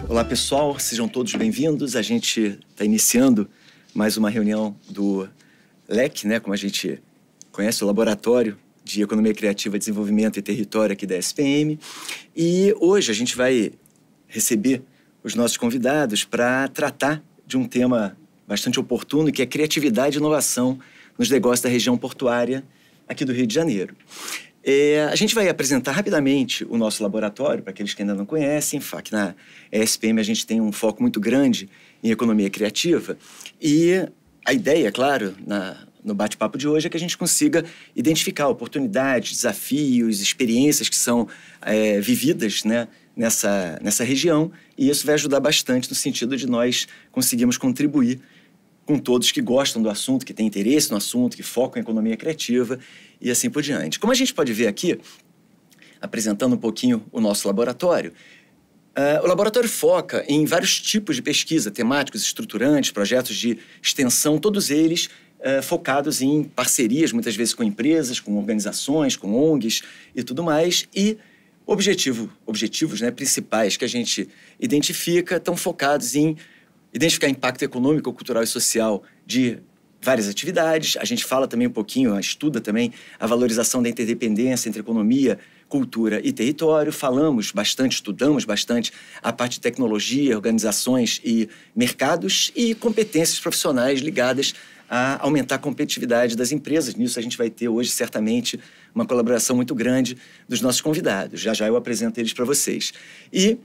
Olá, pessoal, sejam todos bem-vindos. A gente está iniciando mais uma reunião do LEC, né, como a gente conhece, o Laboratório de Economia Criativa, Desenvolvimento e Território aqui da SPM. E hoje a gente vai receber os nossos convidados para tratar de um tema bastante oportuno, que é criatividade e inovação nos negócios da região portuária aqui do Rio de Janeiro. A gente vai apresentar rapidamente o nosso laboratório, para aqueles que ainda não conhecem. Aqui na SPM a gente tem um foco muito grande em economia criativa e a ideia, claro, no bate-papo de hoje é que a gente consiga identificar oportunidades, desafios, experiências que são vividas, né, nessa região, e isso vai ajudar bastante no sentido de nós conseguirmos contribuir com todos que gostam do assunto, que têm interesse no assunto, que focam em economia criativa e assim por diante. Como a gente pode ver aqui, apresentando um pouquinho o nosso laboratório, o laboratório foca em vários tipos de pesquisa, temáticos, estruturantes, projetos de extensão, todos eles focados em parcerias, muitas vezes com empresas, com organizações, com ONGs e tudo mais. E objetivos, né, principais que a gente identifica estão focados em identificar impacto econômico, cultural e social de várias atividades. A gente fala também um pouquinho, estuda também a valorização da interdependência entre economia, cultura e território. Estudamos bastante a parte de tecnologia, organizações e mercados e competências profissionais ligadas a aumentar a competitividade das empresas. Nisso a gente vai ter hoje, certamente, uma colaboração muito grande dos nossos convidados. Já eu apresento eles para vocês. E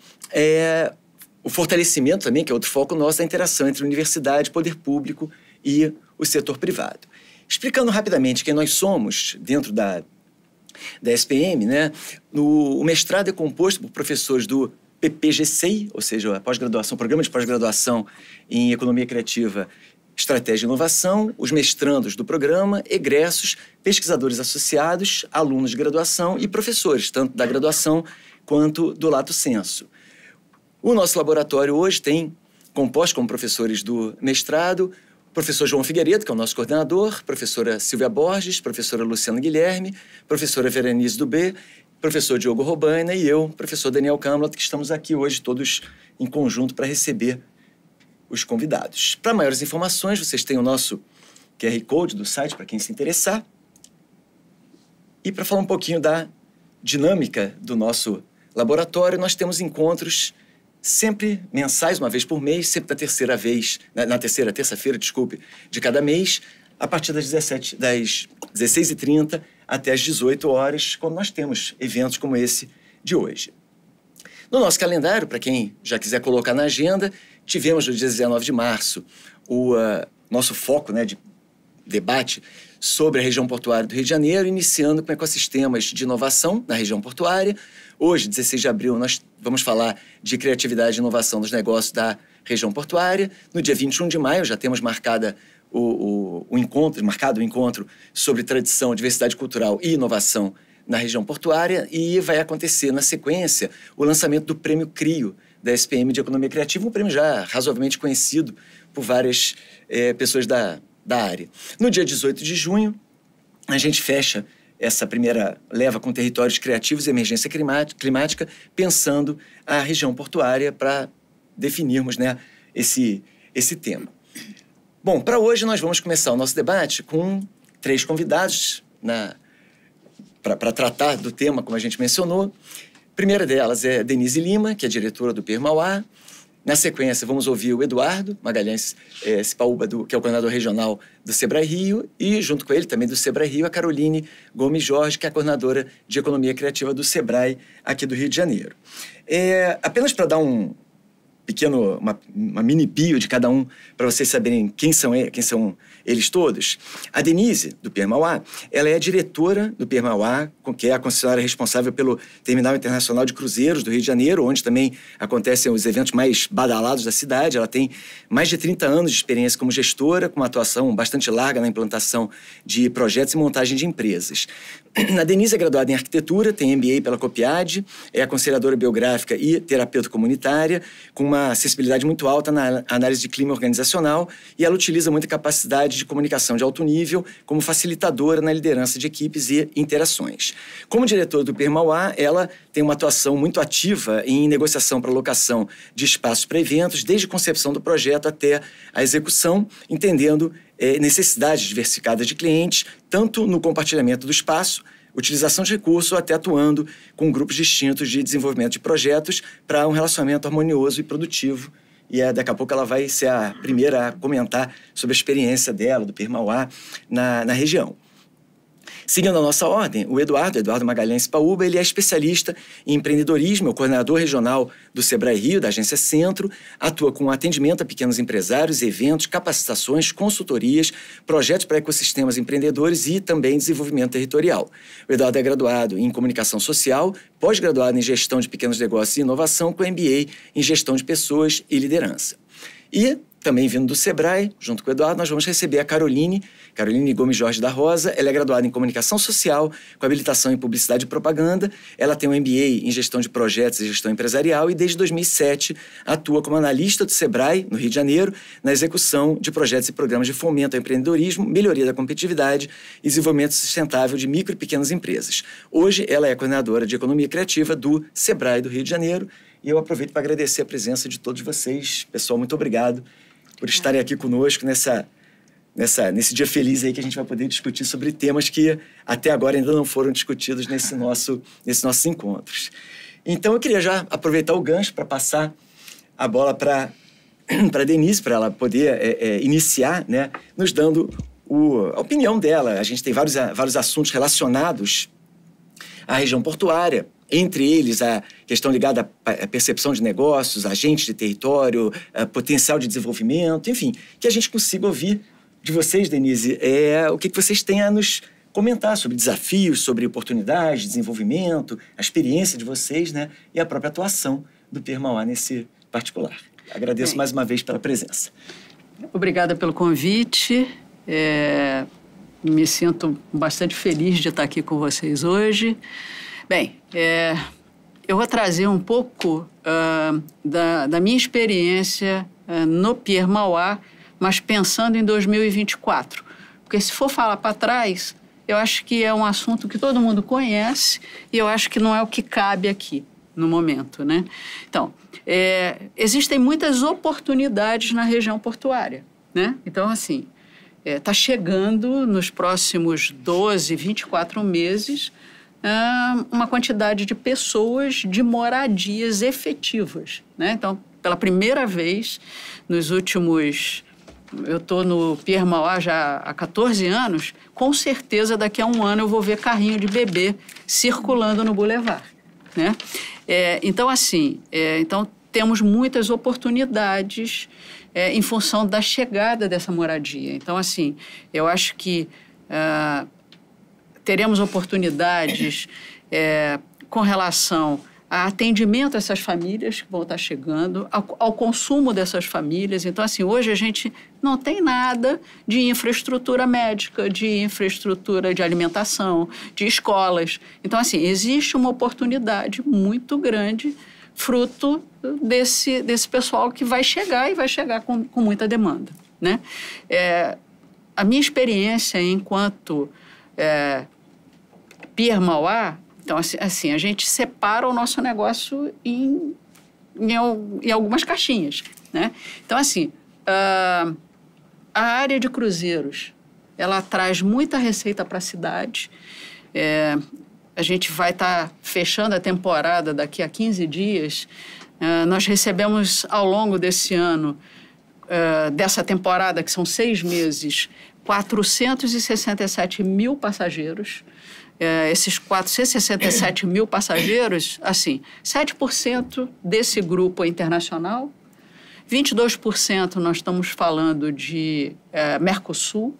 o fortalecimento também, que é outro foco nosso, da interação entre universidade, poder público e o setor privado. Explicando rapidamente quem nós somos dentro da SPM, né? O mestrado é composto por professores do PPGCI, ou seja, a pós-graduação, programa de pós-graduação em Economia Criativa, Estratégia e Inovação, os mestrandos do programa, egressos, pesquisadores associados, alunos de graduação e professores, tanto da graduação quanto do lato sensu. O nosso laboratório hoje tem composto como professores do mestrado, o professor João Figueiredo, que é o nosso coordenador, professora Silvia Borges, professora Luciana Guilherme, professora Veranice Dubé, professor Diogo Robaina e eu, professor Daniel Kamlat, que estamos aqui hoje todos em conjunto para receber os convidados. Para maiores informações, vocês têm o nosso QR Code do site, para quem se interessar. E para falar um pouquinho da dinâmica do nosso laboratório, nós temos encontros sempre mensais, uma vez por mês, sempre na terça-feira, de cada mês, a partir das 16h30 até as 18 horas, quando nós temos eventos como esse de hoje. No nosso calendário, para quem já quiser colocar na agenda, tivemos no dia 19 de março o nosso foco, né, de debate sobre a região portuária do Rio de Janeiro, iniciando com ecossistemas de inovação na região portuária. Hoje, 16 de abril, nós vamos falar de criatividade e inovação dos negócios da região portuária. No dia 21 de maio, já temos marcado o encontro sobre tradição, diversidade cultural e inovação na região portuária, e vai acontecer, na sequência, o lançamento do Prêmio CRIO da SPM de Economia Criativa, um prêmio já razoavelmente conhecido por várias pessoas da área. No dia 18 de junho, a gente fecha essa primeira leva com territórios criativos e emergência climática, pensando a região portuária para definirmos, né, esse tema. Bom, para hoje nós vamos começar o nosso debate com 3 convidados para tratar do tema, como a gente mencionou. A primeira delas é Denise Lima, que é diretora do PER Mauá. Na sequência, vamos ouvir o Eduardo Magalhães Cipaúba, que é o coordenador regional do Sebrae Rio, e junto com ele, também do Sebrae Rio, a Caroline Gomes Jorge, que é a coordenadora de Economia Criativa do Sebrae aqui do Rio de Janeiro. Apenas para dar uma mini bio de cada um, para vocês saberem quem são eles todos. A Denise, do PER Mauá, ela é a diretora do PER Mauá, que é a concessionária responsável pelo Terminal Internacional de Cruzeiros do Rio de Janeiro, onde também acontecem os eventos mais badalados da cidade. Ela tem mais de 30 anos de experiência como gestora, com uma atuação bastante larga na implantação de projetos e montagem de empresas. A Denise é graduada em arquitetura, tem MBA pela Copiade, é aconselhadora biográfica e terapeuta comunitária, com uma acessibilidade muito alta na análise de clima organizacional, e ela utiliza muita capacidade de comunicação de alto nível como facilitadora na liderança de equipes e interações. Como diretora do PIR Mauá, ela tem uma atuação muito ativa em negociação para locação de espaços para eventos, desde a concepção do projeto até a execução, entendendo necessidades diversificadas de clientes, tanto no compartilhamento do espaço, utilização de recursos, até atuando com grupos distintos de desenvolvimento de projetos para um relacionamento harmonioso e produtivo. E daqui a pouco ela vai ser a primeira a comentar sobre a experiência dela, do PIR Mauá, na região. Seguindo a nossa ordem, o Eduardo Magalhães Paúba, ele é especialista em empreendedorismo, é o coordenador regional do Sebrae Rio, da Agência Centro, atua com atendimento a pequenos empresários, eventos, capacitações, consultorias, projetos para ecossistemas empreendedores e também desenvolvimento territorial. O Eduardo é graduado em comunicação social, pós-graduado em gestão de pequenos negócios e inovação, com MBA em gestão de pessoas e liderança. E também vindo do Sebrae, junto com o Eduardo, nós vamos receber a Caroline Gomes Jorge da Rosa. Ela é graduada em Comunicação Social, com habilitação em Publicidade e Propaganda. Ela tem um MBA em Gestão de Projetos e Gestão Empresarial e, desde 2007, atua como analista do Sebrae, no Rio de Janeiro, na execução de projetos e programas de fomento ao empreendedorismo, melhoria da competitividade e desenvolvimento sustentável de micro e pequenas empresas. Hoje, ela é coordenadora de Economia Criativa do Sebrae do Rio de Janeiro. E eu aproveito para agradecer a presença de todos vocês. Pessoal, muito obrado por estarem aqui conosco nesse dia feliz aí que a gente vai poder discutir sobre temas que até agora ainda não foram discutidos nesses nossos encontros. Então, eu queria já aproveitar o gancho para passar a bola para a Denise, para ela poder iniciar, né, nos dando a opinião dela. A gente tem vários assuntos relacionados à região portuária, entre eles a questão ligada à percepção de negócios, agentes de território, potencial de desenvolvimento, enfim, que a gente consiga ouvir de vocês, Denise, o que vocês têm a nos comentar sobre desafios, sobre oportunidades, desenvolvimento, a experiência de vocês, né, e a própria atuação do PIR Mauá nesse particular. Agradeço mais uma vez pela presença. Obrigada pelo convite. Me sinto bastante feliz de estar aqui com vocês hoje. Bem, eu vou trazer um pouco da minha experiência no PIR Mauá, mas pensando em 2024. Porque se for falar para trás, eu acho que é um assunto que todo mundo conhece e eu acho que não é o que cabe aqui no momento, né? Então, existem muitas oportunidades na região portuária, né? Então, assim, está chegando nos próximos 12, 24 meses uma quantidade de pessoas de moradias efetivas, né? Então, pela primeira vez, nos últimos... Eu estou no PIR Mauá já há 14 anos, com certeza daqui a um ano eu vou ver carrinho de bebê circulando no bulevar, né? Então, assim, então temos muitas oportunidades em função da chegada dessa moradia. Então, assim, eu acho que teremos oportunidades com relação a atendimento a essas famílias que vão estar chegando, ao consumo dessas famílias. Então, assim, hoje a gente não tem nada de infraestrutura médica, de infraestrutura de alimentação, de escolas. Então, assim, existe uma oportunidade muito grande fruto desse pessoal que vai chegar e vai chegar com muita demanda, né? A minha experiência enquanto PIR Mauá, então, assim, a gente separa o nosso negócio em algumas caixinhas, né? Então, assim, a área de cruzeiros, ela traz muita receita para a cidade. A gente vai estar fechando a temporada daqui a 15 dias. Nós recebemos, ao longo desse ano, dessa temporada, que são 6 meses, 467 mil passageiros. Esses 467 mil passageiros, assim, 7% desse grupo é internacional, 22% nós estamos falando de Mercosul,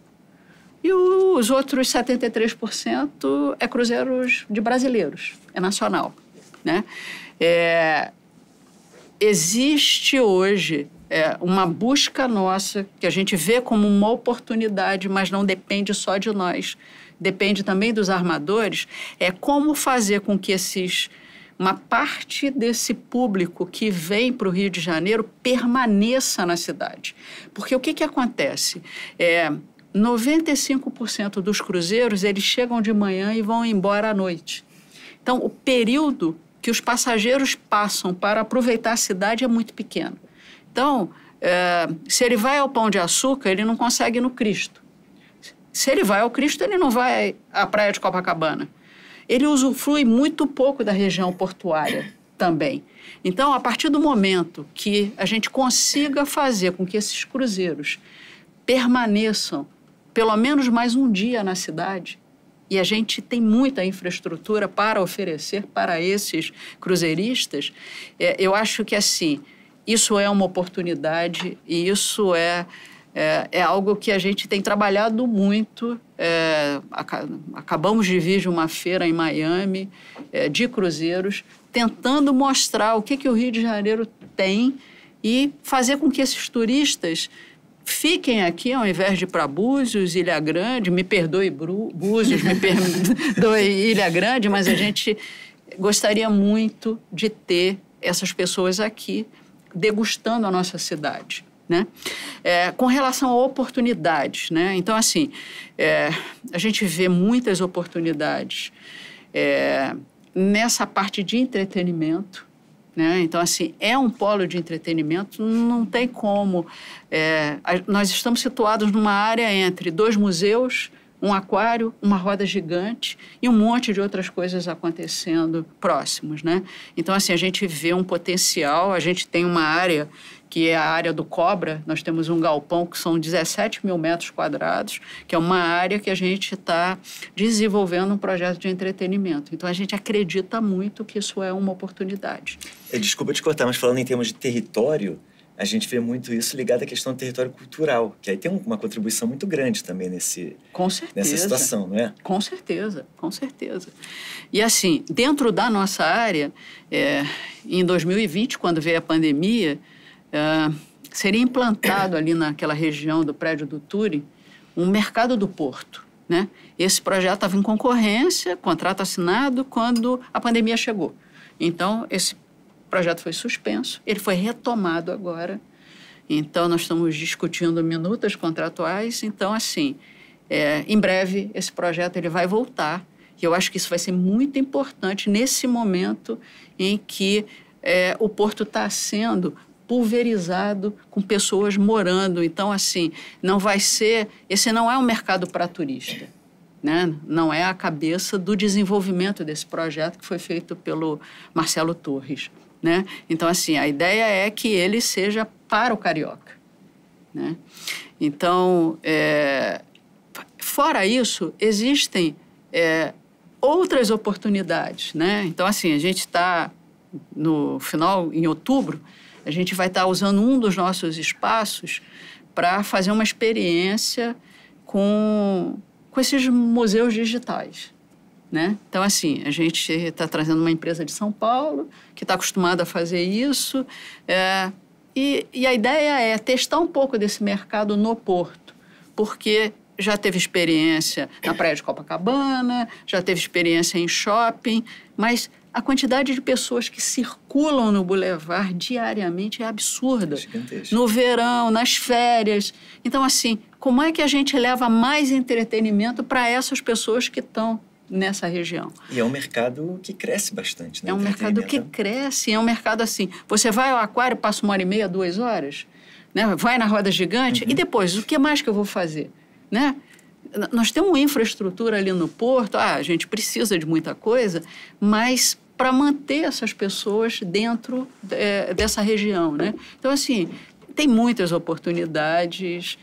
e os outros 73% é cruzeiros de brasileiros, é nacional, né? Existe hoje uma busca nossa, que a gente vê como uma oportunidade, mas não depende só de nós, depende também dos armadores, é como fazer com que uma parte desse público que vem para o Rio de Janeiro permaneça na cidade. Porque o que acontece? 95% dos cruzeiros, eles chegam de manhã e vão embora à noite. Então, o período que os passageiros passam para aproveitar a cidade é muito pequeno. Então, se ele vai ao Pão de Açúcar, ele não consegue ir no Cristo. Se ele vai ao Cristo, ele não vai à Praia de Copacabana. Ele usufrui muito pouco da região portuária também. Então, a partir do momento que a gente consiga fazer com que esses cruzeiros permaneçam pelo menos mais um dia na cidade, e a gente tem muita infraestrutura para oferecer para esses cruzeiristas, eu acho que, assim, isso é uma oportunidade e isso é algo que a gente tem trabalhado muito. Acabamos de vir de uma feira em Miami de cruzeiros, tentando mostrar o que o Rio de Janeiro tem e fazer com que esses turistas fiquem aqui ao invés de ir para Búzios, Ilha Grande. Me perdoe Búzios, me perdoe Ilha Grande, mas a gente gostaria muito de ter essas pessoas aqui degustando a nossa cidade, né? Com relação a oportunidades, né? Então, assim, a gente vê muitas oportunidades nessa parte de entretenimento, né? Então, assim, é um polo de entretenimento, não tem como. Nós estamos situados numa área entre 2 museus, um aquário, uma roda gigante e um monte de outras coisas acontecendo próximos, né? Então, assim, a gente vê um potencial, a gente tem uma área que é a área do Cobra. Nós temos um galpão que são 17 mil metros quadrados, que é uma área que a gente está desenvolvendo um projeto de entretenimento. Então, a gente acredita muito que isso é uma oportunidade. Desculpa te cortar, mas falando em termos de território, a gente vê muito isso ligado à questão do território cultural, que aí tem uma contribuição muito grande também nessa situação, não é? Com certeza, com certeza. E assim, dentro da nossa área, em 2020, quando veio a pandemia, seria implantado ali naquela região do prédio do Turi um mercado do Porto, né? Esse projeto estava em concorrência, contrato assinado, quando a pandemia chegou. Então, esse projeto foi suspenso, ele foi retomado agora. Então, nós estamos discutindo minutas contratuais. Então, assim, em breve, esse projeto ele vai voltar. E eu acho que isso vai ser muito importante nesse momento em que o Porto está sendo pulverizado com pessoas morando. Então, assim, esse não é um mercado para turista, né? Não é a cabeça do desenvolvimento desse projeto que foi feito pelo Marcelo Torres, né? Então, assim, a ideia é que ele seja para o carioca, né? Então, fora isso, existem outras oportunidades, né? Então, assim, a gente está no final, em outubro, a gente vai estar usando um dos nossos espaços para fazer uma experiência com esses museus digitais, né? Então, assim, a gente está trazendo uma empresa de São Paulo que está acostumada a fazer isso, e a ideia é testar um pouco desse mercado no Porto, porque já teve experiência na Praia de Copacabana, já teve experiência em shopping, mas a quantidade de pessoas que circulam no Boulevard diariamente é absurda. Gigantesco. No verão, nas férias. Então, assim, como é que a gente leva mais entretenimento para essas pessoas que estão nessa região? E é um mercado que cresce bastante, né? É um mercado que cresce, é um mercado assim. Você vai ao aquário, passa 1h30, 2 horas, né? Vai na roda gigante, e depois, o que mais que eu vou fazer, né? Nós temos uma infraestrutura ali no Porto, a gente precisa de muita coisa, mas para manter essas pessoas dentro dessa região, né? Então, assim, tem muitas oportunidades.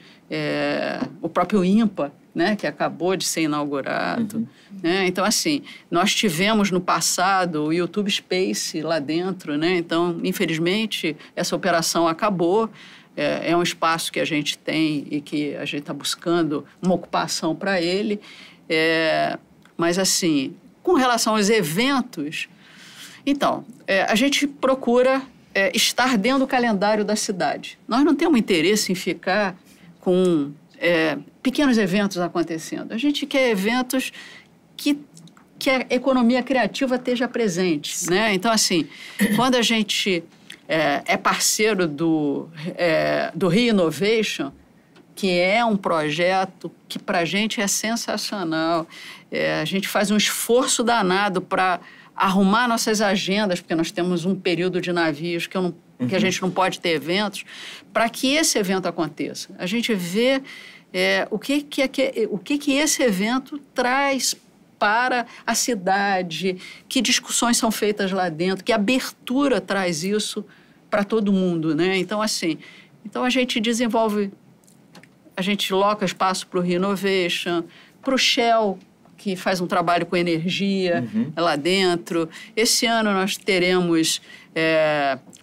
O próprio IMPA, né, que acabou de ser inaugurado, né? Então, assim, nós tivemos no passado o YouTube Space lá dentro, né? Então, infelizmente, essa operação acabou. É um espaço que a gente tem e que a gente está buscando uma ocupação para ele. Mas, assim, com relação aos eventos, então, a gente procura estar dentro do calendário da cidade. Nós não temos interesse em ficar com pequenos eventos acontecendo. A gente quer eventos que a economia criativa esteja presente, né? Então, assim, quando a gente é parceiro do Rio Innovation, que é um projeto que para a gente é sensacional. A gente faz um esforço danado para arrumar nossas agendas, porque nós temos um período de navios que a gente não pode ter eventos, para que esse evento aconteça. A gente vê o que esse evento traz para a cidade, que discussões são feitas lá dentro, que abertura traz isso para todo mundo, né? Então, assim, a gente desenvolve, a gente loca espaço para o Rio Innovation, para o Shell, que faz um trabalho com energia lá dentro. Esse ano nós teremos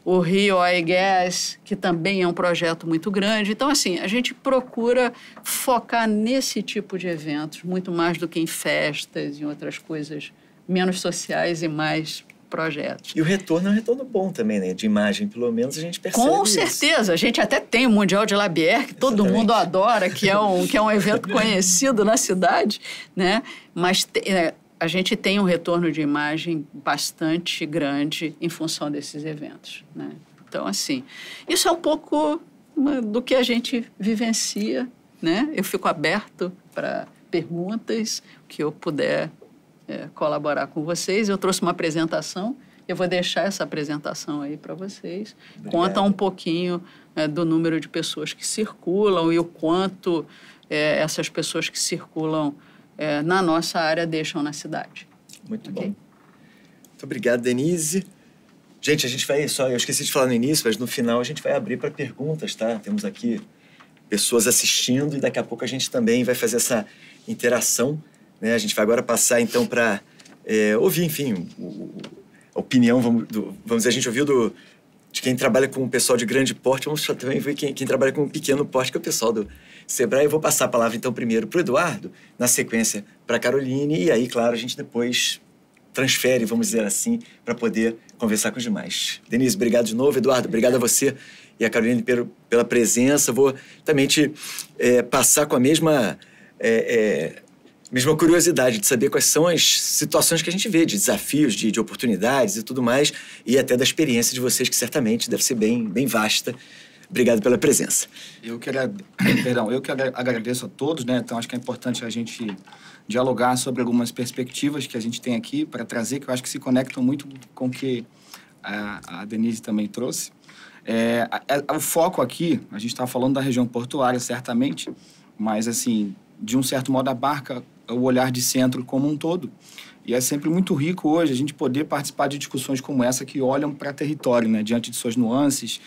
o Rio Oil Gas, que também é um projeto muito grande. Então, assim, a gente procura focar nesse tipo de eventos, muito mais do que em festas e outras coisas menos sociais e mais projetos. E o retorno é um retorno bom também, né? De imagem, pelo menos a gente percebe Com isso. certeza. A gente até tem o Mundial de Labier, que todo mundo adora, que é um evento conhecido na cidade, né? Mas a gente tem um retorno de imagem bastante grande em função desses eventos, né? Então, assim, isso é um pouco do que a gente vivencia, né? Eu fico aberto para perguntas, que eu puder colaborar com vocês. Eu trouxe uma apresentação, eu vou deixar essa apresentação aí para vocês. Obrigado. Conta um pouquinho do número de pessoas que circulam e o quanto essas pessoas que circulam na nossa área deixam na cidade. Muito bom. Muito obrigado, Denise. Gente, a gente vai eu esqueci de falar no início, mas no final a gente vai abrir para perguntas, tá? Temos aqui pessoas assistindo e daqui a pouco a gente também vai fazer essa interação, né? A gente vai agora passar, então, para ouvir, enfim, a opinião, vamos dizer, a gente ouviu de quem trabalha com o pessoal de grande porte, vamos também ver quem trabalha com pequeno porte, que é o pessoal do Sebrae. Eu vou passar a palavra, então, primeiro para o Eduardo, na sequência para a Caroline, e aí, claro, a gente depois transfere, vamos dizer assim, para poder conversar com os demais. Denise, obrigado de novo. Eduardo, obrigado a você e a Caroline pela presença. Vou também te passar com a mesma curiosidade de saber quais são as situações que a gente vê, de desafios, de oportunidades e tudo mais, e até da experiência de vocês, que certamente deve ser bem, bem vasta. Obrigado pela presença. Eu que agradeço a todos, né? Então, acho que é importante a gente dialogar sobre algumas perspectivas que a gente tem aqui para trazer, que eu acho que se conectam muito com o que a Denise também trouxe. O foco aqui, a gente está falando da região portuária, certamente, mas, assim, de um certo modo, abarca o olhar de centro como um todo. E é sempre muito rico hoje a gente poder participar de discussões como essa que olham para território, né? Diante de suas nuances,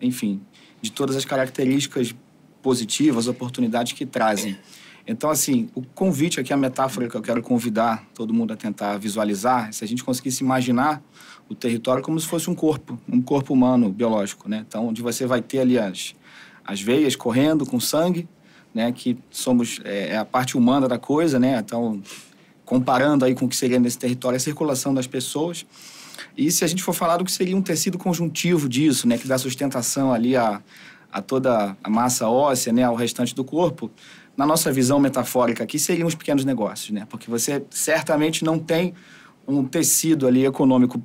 enfim, de todas as características positivas, oportunidades que trazem. Então, assim, o convite aqui, a metáfora que eu quero convidar todo mundo a tentar visualizar, se a gente conseguisse imaginar o território como se fosse um corpo humano, biológico, né? Então, onde você vai ter ali as veias correndo com sangue, né? Que somos a parte humana da coisa, né? Então, comparando aí com o que seria nesse território a circulação das pessoas. E se a gente for falar do que seria um tecido conjuntivo disso, né? Que dá sustentação ali a toda a massa óssea, né? Ao restante do corpo, na nossa visão metafórica aqui, seriam os pequenos negócios, né? Porque você certamente não tem um tecido ali econômico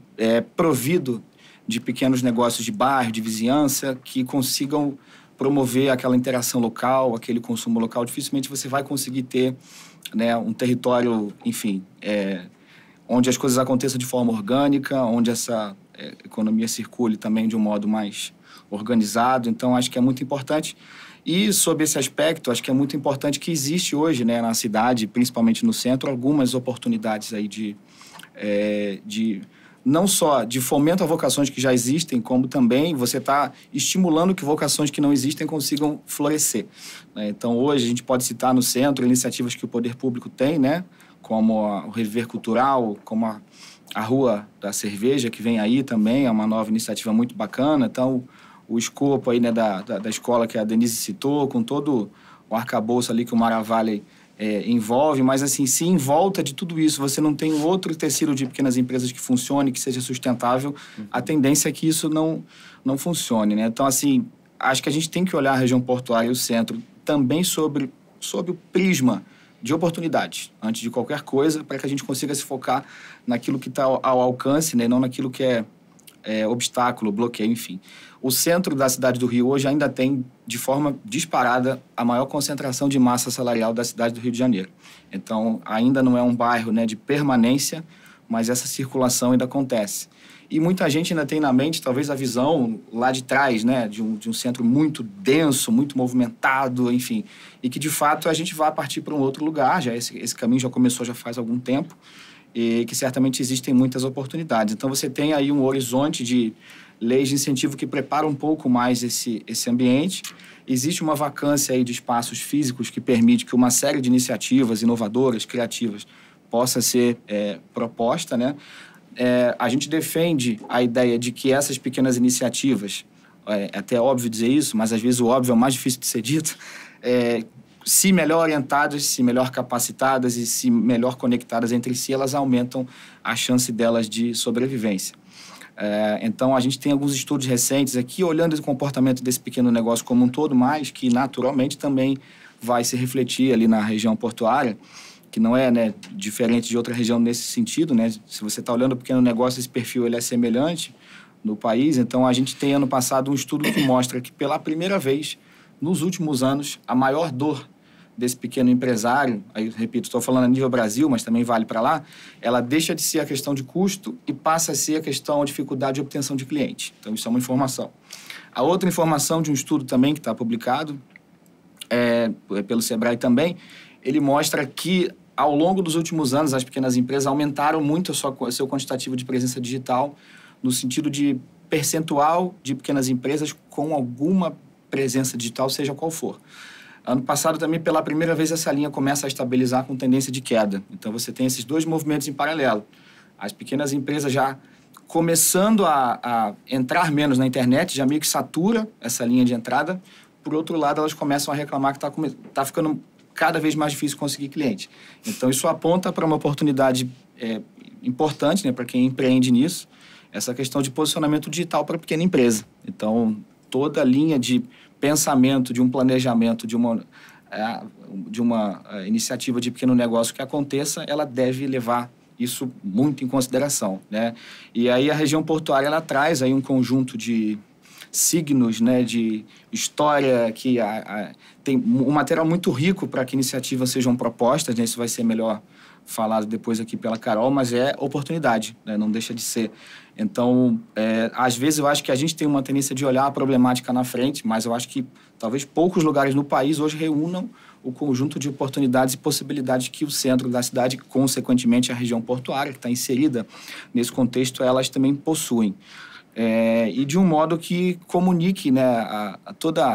provido de pequenos negócios de bairro, de vizinhança, que consigam promover aquela interação local, aquele consumo local. Dificilmente você vai conseguir ter, né, um território, enfim, onde as coisas aconteçam de forma orgânica, onde essa economia circule também de um modo mais organizado. Então, acho que é muito importante. E, sob esse aspecto, acho que é muito importante que existe hoje, né, na cidade, principalmente no centro, algumas oportunidades aí de não só de fomento a vocações que já existem, como também você está estimulando que vocações que não existem consigam florescer, né? Então, hoje, a gente pode citar no centro iniciativas que o poder público tem, né, como o Reviver Cultural, como a Rua da Cerveja, que vem aí também, é uma nova iniciativa muito bacana. Então, o escopo aí, né, da escola que a Denise citou, com todo o arcabouço ali que o Maravalli envolve, mas, assim, se em volta de tudo isso você não tem outro tecido de pequenas empresas que funcione, que seja sustentável, a tendência é que isso não funcione, né? Então, assim, acho que a gente tem que olhar a região portuária e o centro também sobre o prisma de oportunidades, antes de qualquer coisa, para que a gente consiga se focar naquilo que está ao alcance, né, e não naquilo que é obstáculo, bloqueio, enfim. O centro da cidade do Rio hoje ainda tem, de forma disparada, a maior concentração de massa salarial da cidade do Rio de Janeiro. Então, ainda não é um bairro, né, de permanência, mas essa circulação ainda acontece. E muita gente ainda tem na mente, talvez, a visão lá de trás, né, de um centro muito denso, muito movimentado, enfim, e que, de fato, a gente vai partir para um outro lugar. Já esse caminho já começou já faz algum tempo, e que certamente existem muitas oportunidades. Então, você tem aí um horizonte de leis de incentivo que prepara um pouco mais esse ambiente. Existe uma vacância aí de espaços físicos que permite que uma série de iniciativas inovadoras, criativas, possa ser proposta, né? A gente defende a ideia de que essas pequenas iniciativas, é até óbvio dizer isso, mas às vezes o óbvio é o mais difícil de ser dito, se melhor orientadas, se melhor capacitadas e se melhor conectadas entre si, elas aumentam a chance delas de sobrevivência. Então, a gente tem alguns estudos recentes aqui, olhando o comportamento desse pequeno negócio como um todo, mas que naturalmente também vai se refletir ali na região portuária, que não é, né, diferente de outra região nesse sentido, né? Se você está olhando o pequeno negócio, esse perfil ele é semelhante no país. Então, a gente tem, ano passado, um estudo que mostra que, pela primeira vez, nos últimos anos, a maior dor desse pequeno empresário, aí, repito, estou falando a nível Brasil, mas também vale para lá, ela deixa de ser a questão de custo e passa a ser a questão de dificuldade de obtenção de cliente. Então, isso é uma informação. A outra informação de um estudo também que está publicado, pelo Sebrae também, ele mostra que, ao longo dos últimos anos, as pequenas empresas aumentaram muito o seu quantitativo de presença digital, no sentido de percentual de pequenas empresas com alguma presença digital, seja qual for. Ano passado, também, pela primeira vez, essa linha começa a estabilizar com tendência de queda. Então, você tem esses dois movimentos em paralelo. As pequenas empresas já começando a entrar menos na internet, já meio que satura essa linha de entrada. Por outro lado, elas começam a reclamar que está ficando cada vez mais difícil conseguir cliente. Então, isso aponta para uma oportunidade importante, né, para quem empreende nisso, essa questão de posicionamento digital para a pequena empresa. Então, toda a linha de pensamento, de um planejamento, de uma iniciativa de pequeno negócio que aconteça, ela deve levar isso muito em consideração, né? E aí a região portuária, ela traz aí um conjunto de signos, né, de história, que tem um material muito rico para que iniciativas sejam propostas, né? Isso vai ser melhor falado depois aqui pela Carol, mas é oportunidade, né? Não deixa de ser. Então, às vezes eu acho que a gente tem uma tendência de olhar a problemática na frente, mas eu acho que talvez poucos lugares no país hoje reúnam o conjunto de oportunidades e possibilidades que o centro da cidade, consequentemente a região portuária, que está inserida nesse contexto, elas também possuem. E de um modo que comunique, né, toda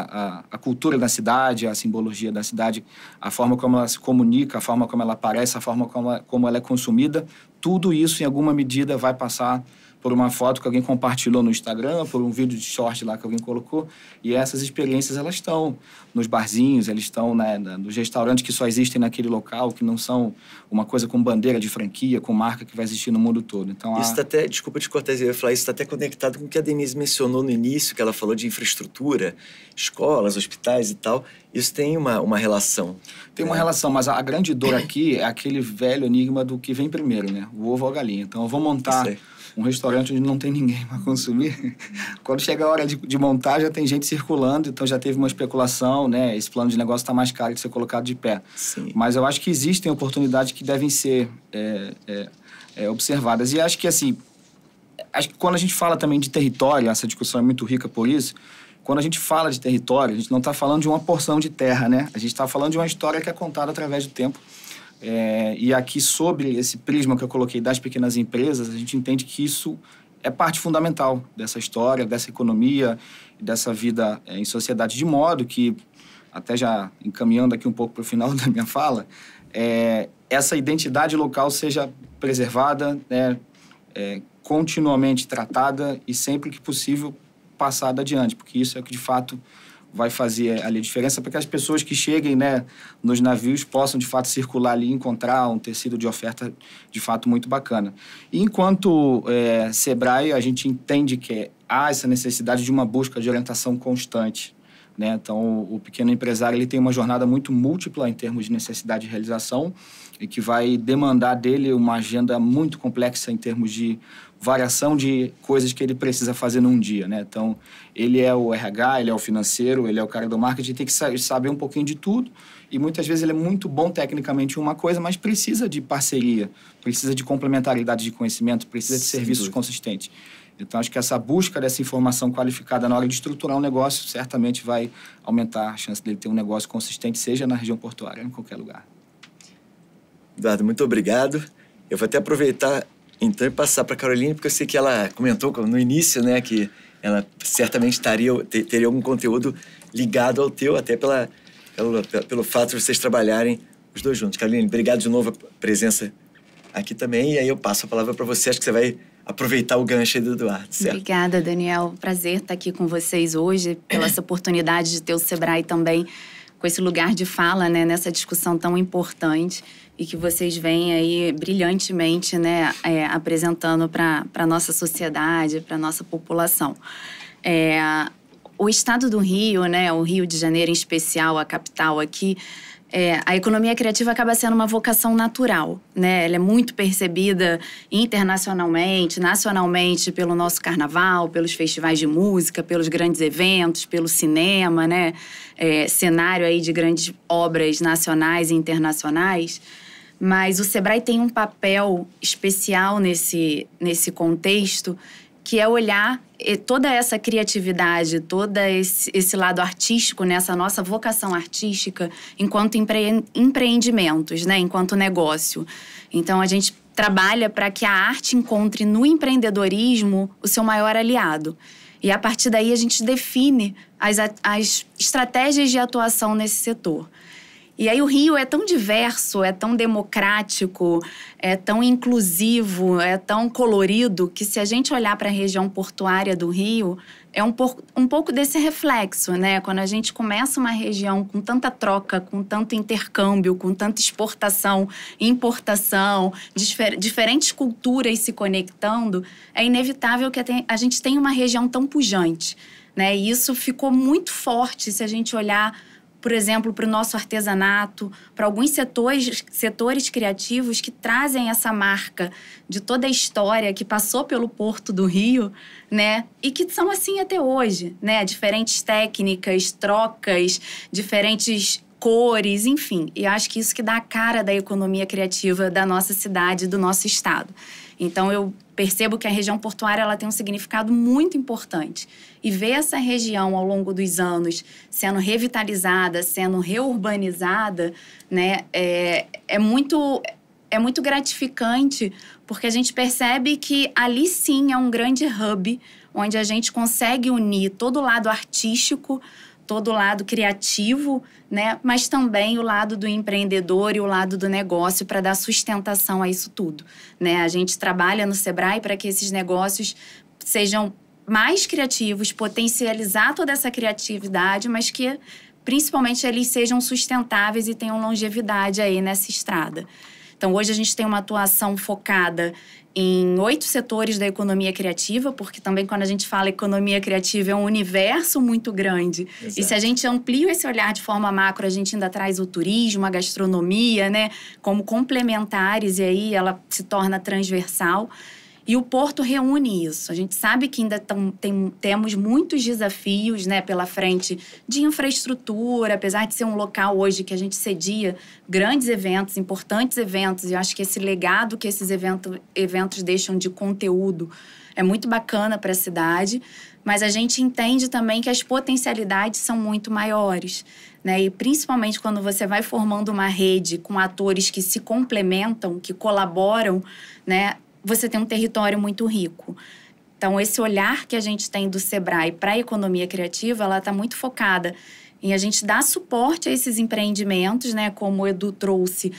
a cultura da cidade, a simbologia da cidade, a forma como ela se comunica, a forma como ela aparece, a forma como ela é consumida, tudo isso, em alguma medida, vai passar por uma foto que alguém compartilhou no Instagram, por um vídeo de short lá que alguém colocou, e essas experiências, elas estão nos barzinhos, elas estão, né, nos restaurantes que só existem naquele local, que não são uma coisa com bandeira de franquia, com marca que vai existir no mundo todo. Então, isso está até, desculpa te cortar, eu ia falar, isso está até conectado com o que a Denise mencionou no início, que ela falou de infraestrutura, escolas, hospitais e tal. Isso tem uma relação. Tem uma relação, mas a grande dor aqui é aquele velho enigma do que vem primeiro, né? O ovo ou a galinha. Então, eu vou montar um restaurante onde não tem ninguém para consumir. Quando chega a hora de montar, já tem gente circulando, então já teve uma especulação, né? Esse plano de negócio está mais caro de ser colocado de pé. Sim. Mas eu acho que existem oportunidades que devem ser observadas. E acho que, assim, quando a gente fala também de território, essa discussão é muito rica por isso, quando a gente fala de território, a gente não está falando de uma porção de terra, né? A gente está falando de uma história que é contada através do tempo. E aqui, sobre esse prisma que eu coloquei das pequenas empresas, a gente entende que isso é parte fundamental dessa história, dessa economia, dessa vida em sociedade, de modo que, até já encaminhando aqui um pouco para o final da minha fala, essa identidade local seja preservada, né, continuamente tratada e, sempre que possível, passada adiante, porque isso é o que, de fato, vai fazer ali a diferença para que as pessoas que cheguem, né, nos navios possam, de fato, circular ali e encontrar um tecido de oferta, de fato, muito bacana. E, enquanto Sebrae, a gente entende que há essa necessidade de uma busca de orientação constante né? Então, o pequeno empresário ele tem uma jornada muito múltipla em termos de necessidade de realização e que vai demandar dele uma agenda muito complexa em termos de variação de coisas que ele precisa fazer num dia, né? Então, ele é o RH, ele é o financeiro, ele é o cara do marketing, tem que saber um pouquinho de tudo e muitas vezes ele é muito bom tecnicamente em uma coisa, mas precisa de parceria, precisa de complementaridade de conhecimento, precisa de serviços consistentes. Então, acho que essa busca dessa informação qualificada na hora de estruturar um negócio certamente vai aumentar a chance dele ter um negócio consistente, seja na região portuária, em qualquer lugar. Eduardo, muito obrigado. Eu vou até aproveitar então e passar para a Caroline, porque eu sei que ela comentou no início, né, que ela certamente teria algum conteúdo ligado ao teu, até pelo fato de vocês trabalharem os dois juntos. Caroline, obrigado de novo a presença aqui também. E aí eu passo a palavra para você. Acho que você vai aproveitar o gancho aí do Eduardo, certo? Obrigada, Daniel. Prazer estar aqui com vocês hoje, pela essa oportunidade de ter o Sebrae também com esse lugar de fala, né, nessa discussão tão importante e que vocês vêm aí brilhantemente, né, apresentando para a nossa sociedade, para a nossa população. O estado do Rio, né, o Rio de Janeiro em especial, a capital aqui, a economia criativa acaba sendo uma vocação natural, né? Ela é muito percebida internacionalmente, nacionalmente, pelo nosso carnaval, pelos festivais de música, pelos grandes eventos, pelo cinema, né? Cenário aí de grandes obras nacionais e internacionais. Mas o Sebrae tem um papel especial nesse contexto, que é olhar toda essa criatividade, todo esse lado artístico, nessa nossa vocação artística, enquanto empreendimentos, né? Enquanto negócio. Então, a gente trabalha para que a arte encontre no empreendedorismo o seu maior aliado. E, a partir daí, a gente define as estratégias de atuação nesse setor. E aí o Rio é tão diverso, é tão democrático, é tão inclusivo, é tão colorido, que se a gente olhar para a região portuária do Rio, é um pouco desse reflexo, né? Quando a gente começa uma região com tanta troca, com tanto intercâmbio, com tanta exportação, importação, diferentes culturas se conectando, é inevitável que a gente tenha uma região tão pujante, né? E isso ficou muito forte se a gente olhar, por exemplo, para o nosso artesanato, para alguns setores criativos que trazem essa marca de toda a história que passou pelo Porto do Rio, né? E que são assim até hoje, né? Diferentes técnicas, trocas, diferentes cores, enfim. E acho que isso que dá a cara da economia criativa da nossa cidade, do nosso estado. Então, eu percebo que a região portuária ela tem um significado muito importante. E ver essa região, ao longo dos anos, sendo revitalizada, sendo reurbanizada, né, é muito gratificante, porque a gente percebe que ali sim é um grande hub, onde a gente consegue unir todo o lado artístico, todo o lado criativo, né? Mas também o lado do empreendedor e o lado do negócio para dar sustentação a isso tudo, né? A gente trabalha no Sebrae para que esses negócios sejam mais criativos, potencializar toda essa criatividade, mas que principalmente eles sejam sustentáveis e tenham longevidade aí nessa estrada. Então, hoje a gente tem uma atuação focada em 8 setores da economia criativa, porque também quando a gente fala economia criativa é um universo muito grande. Exato. E se a gente amplia esse olhar de forma macro, a gente ainda traz o turismo, a gastronomia, né, como complementares, e aí ela se torna transversal. E o Porto reúne isso. A gente sabe que ainda temos muitos desafios, né, pela frente de infraestrutura, apesar de ser um local hoje que a gente cedia grandes eventos, importantes eventos, e eu acho que esse legado que esses eventos deixam de conteúdo é muito bacana para a cidade, mas a gente entende também que as potencialidades são muito maiores, né? E principalmente quando você vai formando uma rede com atores que se complementam, que colaboram, né? Você tem um território muito rico. Então, esse olhar que a gente tem do Sebrae para a economia criativa, ela está muito focada em a gente dar suporte a esses empreendimentos, né? Como o Edu trouxe,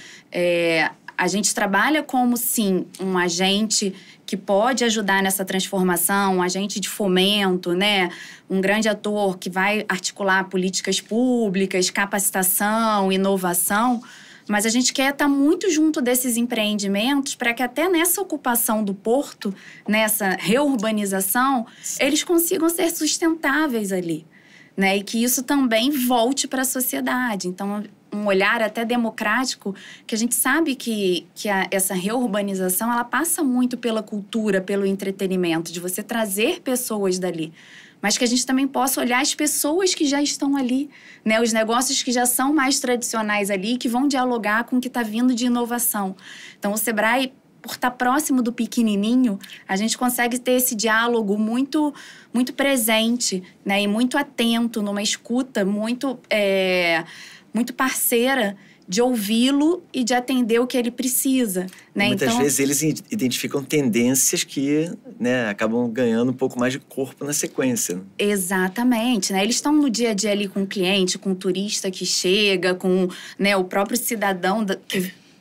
a gente trabalha como, sim, um agente que pode ajudar nessa transformação, um agente de fomento, né? Um grande ator que vai articular políticas públicas, capacitação, inovação. Mas a gente quer estar muito junto desses empreendimentos para que até nessa ocupação do porto, nessa reurbanização, eles consigam ser sustentáveis ali, né? E que isso também volte para a sociedade. Então, um olhar até democrático, que a gente sabe que essa reurbanização, ela passa muito pela cultura, pelo entretenimento, de você trazer pessoas dali. Mas que a gente também possa olhar as pessoas que já estão ali, né? Os negócios que já são mais tradicionais ali, que vão dialogar com o que está vindo de inovação. Então, o Sebrae, por estar próximo do pequenininho, a gente consegue ter esse diálogo muito, muito presente, né? E muito atento, numa escuta muito parceira, de ouvi-lo e de atender o que ele precisa, né? Muitas vezes eles identificam tendências que, né, acabam ganhando um pouco mais de corpo na sequência. Exatamente, né? Eles estão no dia a dia ali com o cliente, com o turista que chega, com, né, o próprio cidadão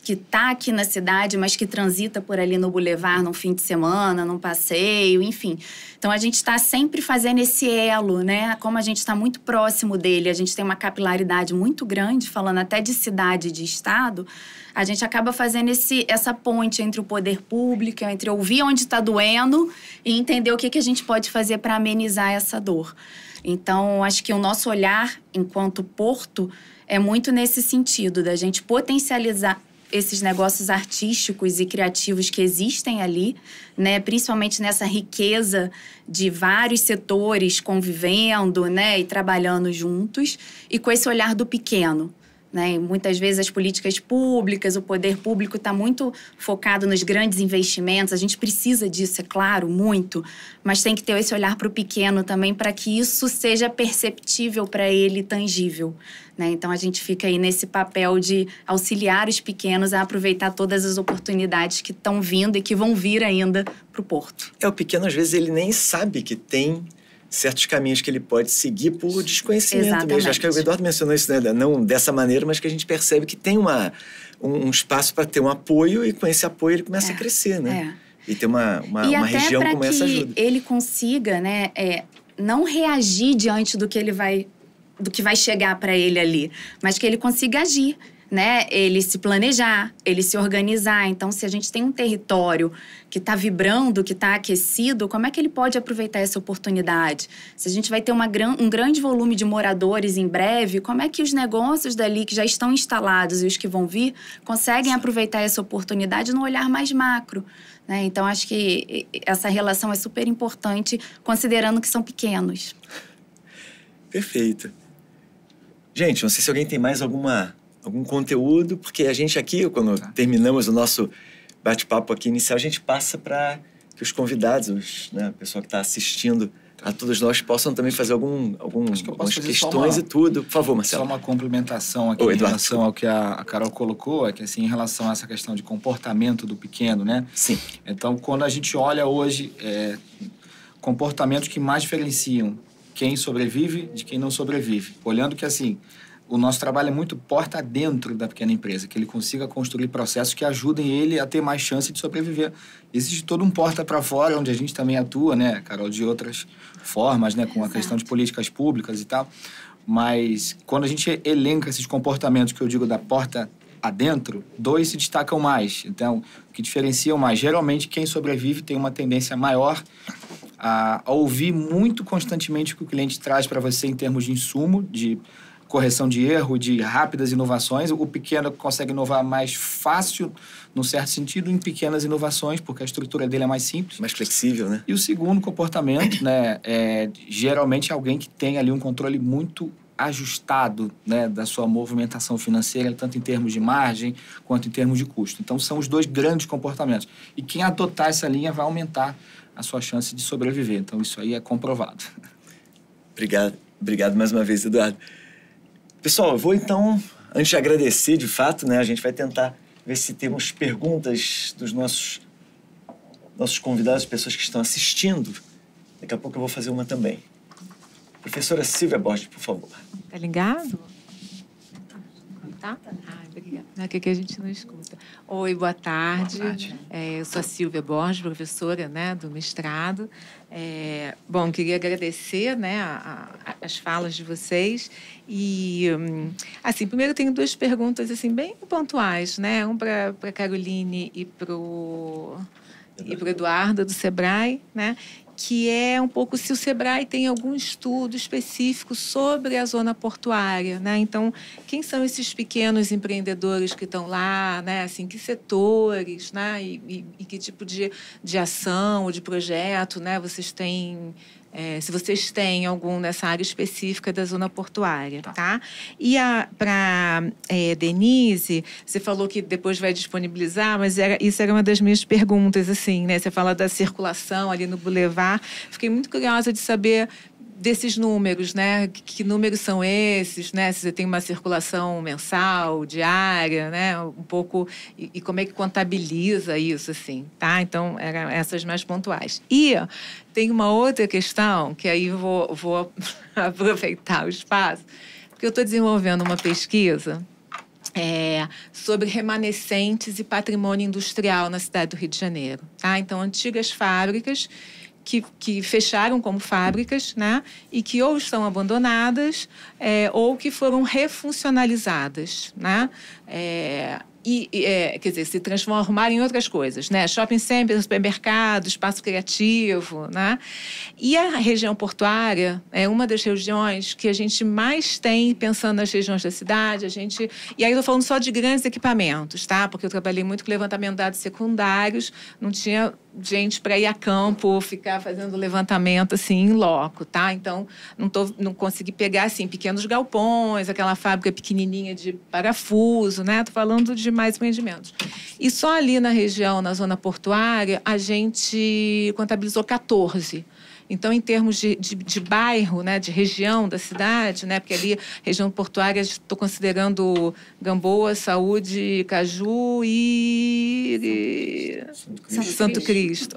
que está aqui na cidade, mas que transita por ali no Boulevard num fim de semana, num passeio, enfim. Então, a gente está sempre fazendo esse elo, né? Como a gente está muito próximo dele, a gente tem uma capilaridade muito grande, falando até de cidade e de estado, a gente acaba fazendo essa ponte entre o poder público, entre ouvir onde está doendo e entender o que a gente pode fazer para amenizar essa dor. Então, acho que o nosso olhar, enquanto porto, é muito nesse sentido, da gente potencializar esses negócios artísticos e criativos que existem ali, né? Principalmente nessa riqueza de vários setores convivendo, né? E trabalhando juntos, e com esse olhar do pequeno, né? E muitas vezes as políticas públicas, o poder público está muito focado nos grandes investimentos. A gente precisa disso, é claro, muito, mas tem que ter esse olhar para o pequeno também, para que isso seja perceptível para ele, tangível, né? Então, a gente fica aí nesse papel de auxiliar os pequenos a aproveitar todas as oportunidades que estão vindo e que vão vir ainda para o porto. O pequeno, às vezes, ele nem sabe que tem certos caminhos que ele pode seguir por desconhecimento. Exatamente. Mesmo. Acho que o Eduardo mencionou isso, né? Não dessa maneira, mas que a gente percebe que tem um espaço para ter um apoio, e com esse apoio ele começa a crescer, né? E ter uma região como essa ajuda. E até para que ele consiga, né, não reagir diante do que vai chegar para ele ali, mas que ele consiga agir, né? Ele se planejar, ele se organizar. Então, se a gente tem um território que está vibrando, que está aquecido, como é que ele pode aproveitar essa oportunidade? Se a gente vai ter um grande volume de moradores em breve, como é que os negócios dali que já estão instalados e os que vão vir conseguem aproveitar essa oportunidade no olhar mais macro, né? Então, acho que essa relação é super importante, considerando que são pequenos. Perfeito. Gente, não sei se alguém tem mais algum conteúdo, porque a gente aqui, quando terminamos o nosso bate-papo aqui inicial, a gente passa para que os convidados, né, a pessoa que está assistindo a todos nós, possam também fazer algumas questões e tudo. Por favor, Marcelo. Só uma complementação aqui em relação ao que a Carol colocou, é que assim, em relação a essa questão de comportamento do pequeno, né? Sim. Então, quando a gente olha hoje comportamentos que mais diferenciam quem sobrevive de quem não sobrevive, olhando que assim, o nosso trabalho é muito porta dentro da pequena empresa, que ele consiga construir processos que ajudem ele a ter mais chance de sobreviver. Existe todo um porta para fora, onde a gente também atua, né, Carol, de outras formas, né, com a questão de políticas públicas e tal. Mas quando a gente elenca esses comportamentos que eu digo da porta adentro, 2 se destacam mais. Então, o que diferenciam mais? Geralmente, quem sobrevive tem uma tendência maior a ouvir muito constantemente o que o cliente traz para você em termos de insumo, de correção de erro, de rápidas inovações. O pequeno consegue inovar mais fácil, num certo sentido, em pequenas inovações, porque a estrutura dele é mais simples. Mais flexível, né? E o segundo comportamento, né, é geralmente alguém que tem ali um controle muito ajustado, né, da sua movimentação financeira, tanto em termos de margem quanto em termos de custo. Então, são os 2 grandes comportamentos. E quem adotar essa linha vai aumentar a sua chance de sobreviver. Então, isso aí é comprovado. Obrigado mais uma vez, Eduardo. Pessoal, eu vou então, antes de agradecer, de fato, né, a gente vai tentar ver se temos perguntas dos nossos convidados, pessoas que estão assistindo. Daqui a pouco eu vou fazer uma também. Professora Silvia Borges, por favor. Tá ligado? Tá? Obrigada. Aqui que a gente não escuta. Oi, boa tarde. Boa tarde. Eu sou a Silvia Borges, professora, né, do mestrado. Bom, queria agradecer, né, as falas de vocês. E, assim, primeiro eu tenho 2 perguntas, assim, bem pontuais, né? Um para a Caroline e para o Eduardo, do Sebrae, né? que é um pouco se o Sebrae tem algum estudo específico sobre a zona portuária, né? Então, quem são esses pequenos empreendedores que estão lá, né? Assim, que setores, né? E que tipo de ação ou de projeto, né? Vocês têm... se vocês têm algum nessa área específica da zona portuária, tá? E para Denise, você falou que depois vai disponibilizar, mas isso era uma das minhas perguntas, assim, né? Você fala da circulação ali no Boulevard. Fiquei muito curiosa de saber desses números, né? Que números são esses, né? Se você tem uma circulação mensal, diária, né? Um pouco... E como é que contabiliza isso, assim, tá? Então, eram essas mais pontuais. E tem uma outra questão, que aí vou aproveitar o espaço, porque eu estou desenvolvendo uma pesquisa sobre remanescentes e patrimônio industrial na cidade do Rio de Janeiro, tá? Então, antigas fábricas que fecharam como fábricas, né? E que ou estão abandonadas ou que foram refuncionalizadas, né? Quer dizer, se transformaram em outras coisas, né? Shopping center, supermercado, espaço criativo, né? E a região portuária é uma das regiões que a gente mais tem, pensando nas regiões da cidade, E aí eu estou falando só de grandes equipamentos, tá? Porque eu trabalhei muito com levantamento de dados secundários, não tinha gente para ir a campo, ficar fazendo levantamento, assim, em loco, tá? Então, não consegui pegar, assim, pequenos galpões, aquela fábrica pequenininha de parafuso, né? Estou falando de mais empreendimentos. E só ali na região, na zona portuária, a gente contabilizou 14. Então, em termos de bairro, né, de região da cidade, né, porque ali, região portuária, estou considerando Gamboa, Saúde, Caju e Santo Cristo.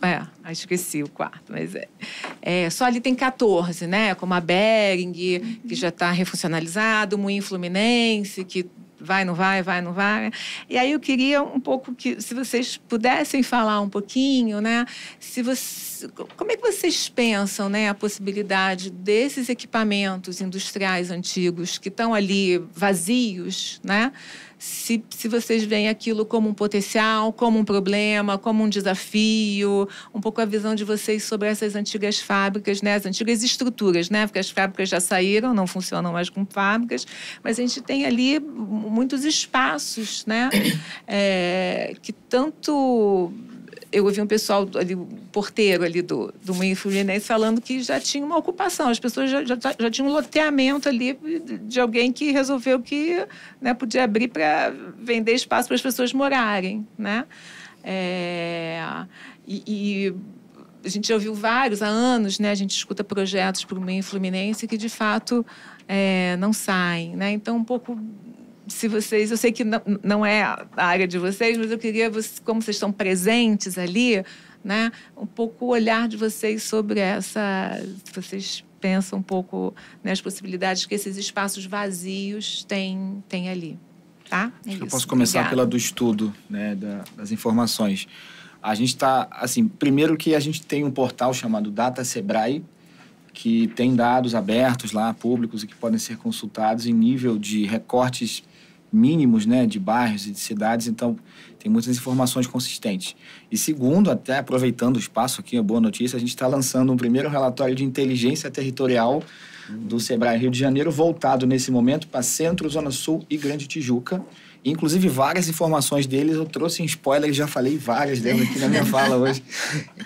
Esqueci o quarto, mas só ali tem 14, né, como a Bering, que já está refuncionalizado, Moinho Fluminense, que vai, não vai. E aí eu queria um pouco que, se vocês pudessem falar um pouquinho, né, como é que vocês pensam, né, a possibilidade desses equipamentos industriais antigos que estão ali vazios, né? Se vocês veem aquilo como um potencial, como um problema, como um desafio, um pouco a visão de vocês sobre essas antigas fábricas, né? As antigas estruturas, né? Porque as fábricas já saíram, não funcionam mais como fábricas, mas a gente tem ali muitos espaços, né? Que tanto... Eu ouvi um pessoal ali, o porteiro ali do Moinho Fluminense falando que já tinha uma ocupação, as pessoas já tinham um loteamento ali de alguém que resolveu que, né, podia abrir para vender espaço para as pessoas morarem, né? E a gente já ouviu vários, há anos, né? A gente escuta projetos para o Moinho Fluminense que, de fato, não saem, né? Então, um pouco... Se vocês, eu sei que não é a área de vocês, mas eu queria, como vocês estão presentes ali, né, um pouco o olhar de vocês sobre se vocês pensam um pouco nas possibilidades que esses espaços vazios têm ali, tá? Eu posso começar pela do estudo, né, das informações. A gente está, assim, primeiro que a gente tem um portal chamado Data Sebrae, que tem dados abertos lá, públicos, e que podem ser consultados em nível de recortes mínimos, né, de bairros e de cidades, então tem muitas informações consistentes. E segundo, até aproveitando o espaço aqui, a boa notícia, a gente está lançando um primeiro relatório de inteligência territorial do Sebrae Rio de Janeiro, voltado nesse momento para Centro, Zona Sul e Grande Tijuca. Inclusive, várias informações deles, eu trouxe em spoiler, já falei várias delas aqui na minha fala hoje,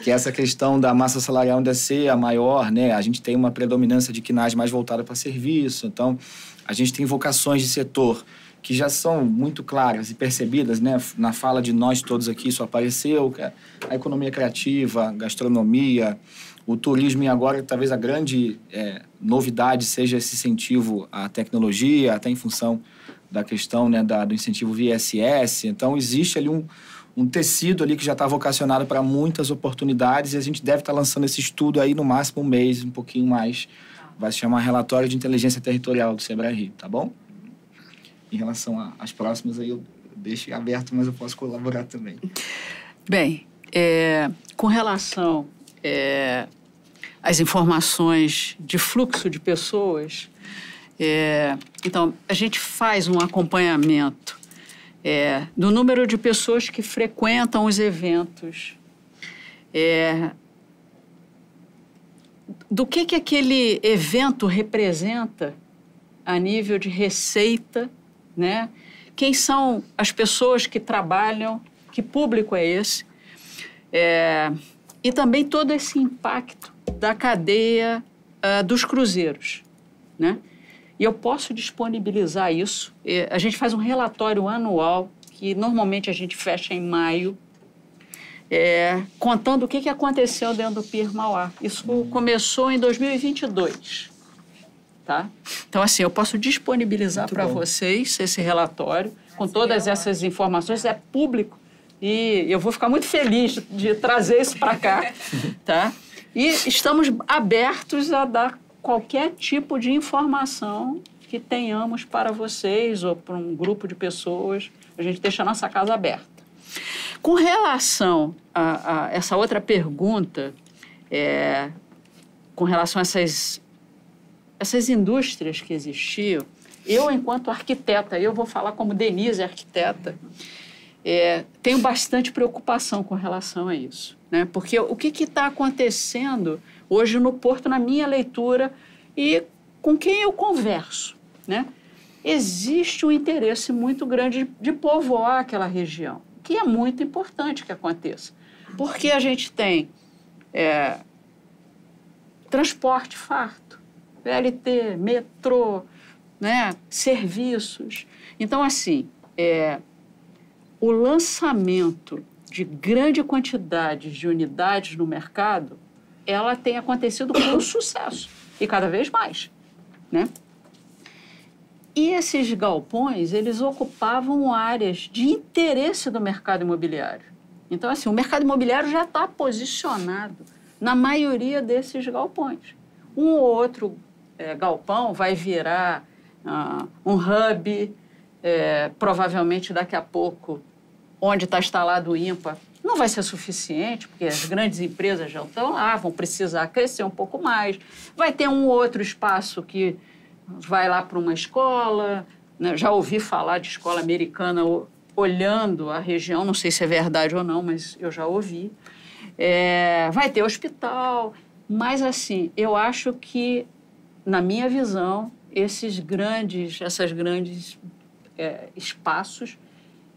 que é essa questão da massa salarial ainda ser a maior, né? A gente tem uma predominância de quinagem mais voltada para serviço, então a gente tem vocações de setor que já são muito claras e percebidas, né? Na fala de nós todos aqui, isso apareceu, a economia criativa, a gastronomia, o turismo, e agora talvez a grande novidade seja esse incentivo à tecnologia, até em função da questão, né, do incentivo via ISS. Então, existe ali um tecido ali que já está vocacionado para muitas oportunidades, e a gente deve estar lançando esse estudo aí no máximo um mês, um pouquinho mais. Vai se chamar Relatório de Inteligência Territorial do Sebrae Rio, tá bom? Em relação às próximas, aí eu deixo aberto, mas eu posso colaborar também. Bem, com relação às informações de fluxo de pessoas, então, a gente faz um acompanhamento do número de pessoas que frequentam os eventos. do que aquele evento representa a nível de receita, né? Quem são as pessoas que trabalham, que público é esse? E também todo esse impacto da cadeia dos cruzeiros, né? E eu posso disponibilizar isso. A gente faz um relatório anual, que normalmente a gente fecha em maio, contando o que aconteceu dentro do PIR Mauá. Isso começou em 2022. Tá? Então, assim, eu posso disponibilizar para vocês esse relatório com todas essas informações, é público, e eu vou ficar muito feliz de trazer isso para cá. Tá? E estamos abertos a dar qualquer tipo de informação que tenhamos para vocês ou para um grupo de pessoas. A gente deixa a nossa casa aberta. Com relação a essa outra pergunta, com relação a essas indústrias que existiam, eu, enquanto arquiteta, eu vou falar como Denise, arquiteta, tenho bastante preocupação com relação a isso, né? Porque o que está acontecendo hoje no Porto, na minha leitura, e com quem eu converso, né? Existe um interesse muito grande de povoar aquela região, que é muito importante que aconteça, porque a gente tem transporte farto, VLT, metrô, né, serviços. Então, assim, o lançamento de grande quantidade de unidades no mercado, ela tem acontecido com sucesso, e cada vez mais, né? E esses galpões, eles ocupavam áreas de interesse do mercado imobiliário. Então, assim, o mercado imobiliário já está posicionado na maioria desses galpões. Um ou outro galpão vai virar um hub, provavelmente daqui a pouco, onde está instalado o INPA, não vai ser suficiente, porque as grandes empresas já estão lá, vão precisar crescer um pouco mais. Vai ter um outro espaço que vai lá para uma escola, né? Já ouvi falar de escola americana olhando a região, não sei se é verdade ou não, mas eu já ouvi. Vai ter hospital, mas assim, eu acho que, na minha visão, esses grandes espaços,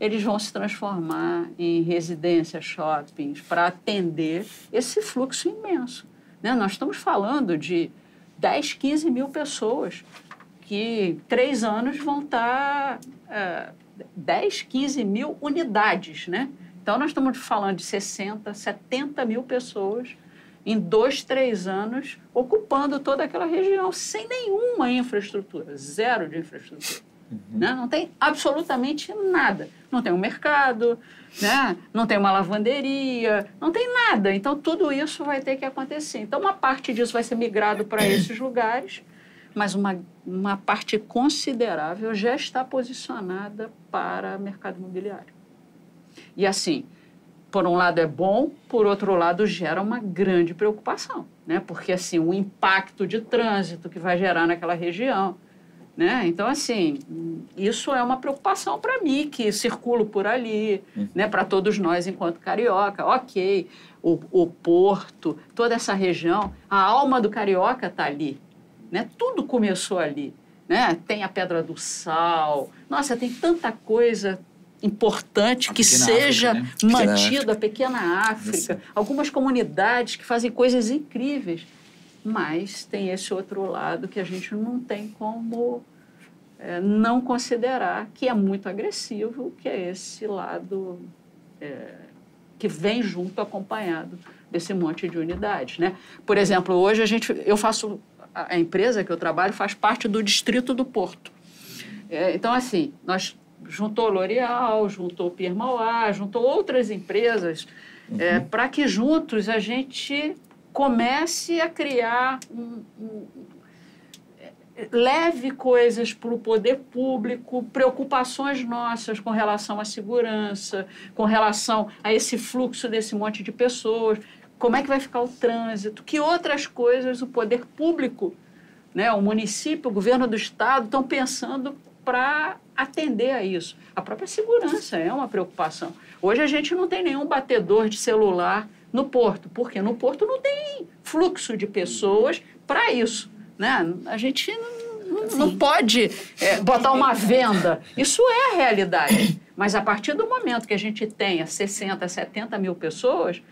eles vão se transformar em residências, shoppings, para atender esse fluxo imenso, né? Nós estamos falando de 10, 15 mil pessoas que, em 3 anos, vão estar 10, 15 mil unidades, né? Então, nós estamos falando de 60, 70 mil pessoas em 2, 3 anos, ocupando toda aquela região, sem nenhuma infraestrutura, zero de infraestrutura. Né? Não tem absolutamente nada. Não tem um mercado, né? Não tem uma lavanderia, não tem nada. Então, tudo isso vai ter que acontecer. Então, uma parte disso vai ser migrado para esses lugares, mas uma parte considerável já está posicionada para o mercado imobiliário. E, assim, por um lado é bom, por outro lado gera uma grande preocupação, né? Porque, assim, o impacto de trânsito que vai gerar naquela região, né? Então, assim, isso é uma preocupação para mim, que circulo por ali, né? Para todos nós enquanto carioca. Ok, o Porto, toda essa região, a alma do carioca está ali, né? Tudo começou ali, né? Tem a Pedra do Sal, nossa, tem tanta coisa importante que seja África, né? Mantida, a Pequena África, algumas comunidades que fazem coisas incríveis, mas tem esse outro lado que a gente não tem como não considerar, que é muito agressivo, que é esse lado que vem junto, acompanhado desse monte de unidades, né? Por exemplo, hoje a empresa que eu trabalho faz parte do Distrito do Porto. Então, assim, nós juntou L'Oréal, juntou PIR Mauá, juntou outras empresas, para que juntos a gente comece a criar leve coisas para o poder público, preocupações nossas com relação à segurança, com relação a esse fluxo desse monte de pessoas, como é que vai ficar o trânsito, que outras coisas o poder público, né, o município, o governo do estado estão pensando para atender a isso. A própria segurança é uma preocupação. Hoje a gente não tem nenhum batedor de celular no porto. Porque no porto não tem fluxo de pessoas para isso, né? A gente não pode botar uma venda. Isso é a realidade. Mas a partir do momento que a gente tenha 60, 70 mil pessoas,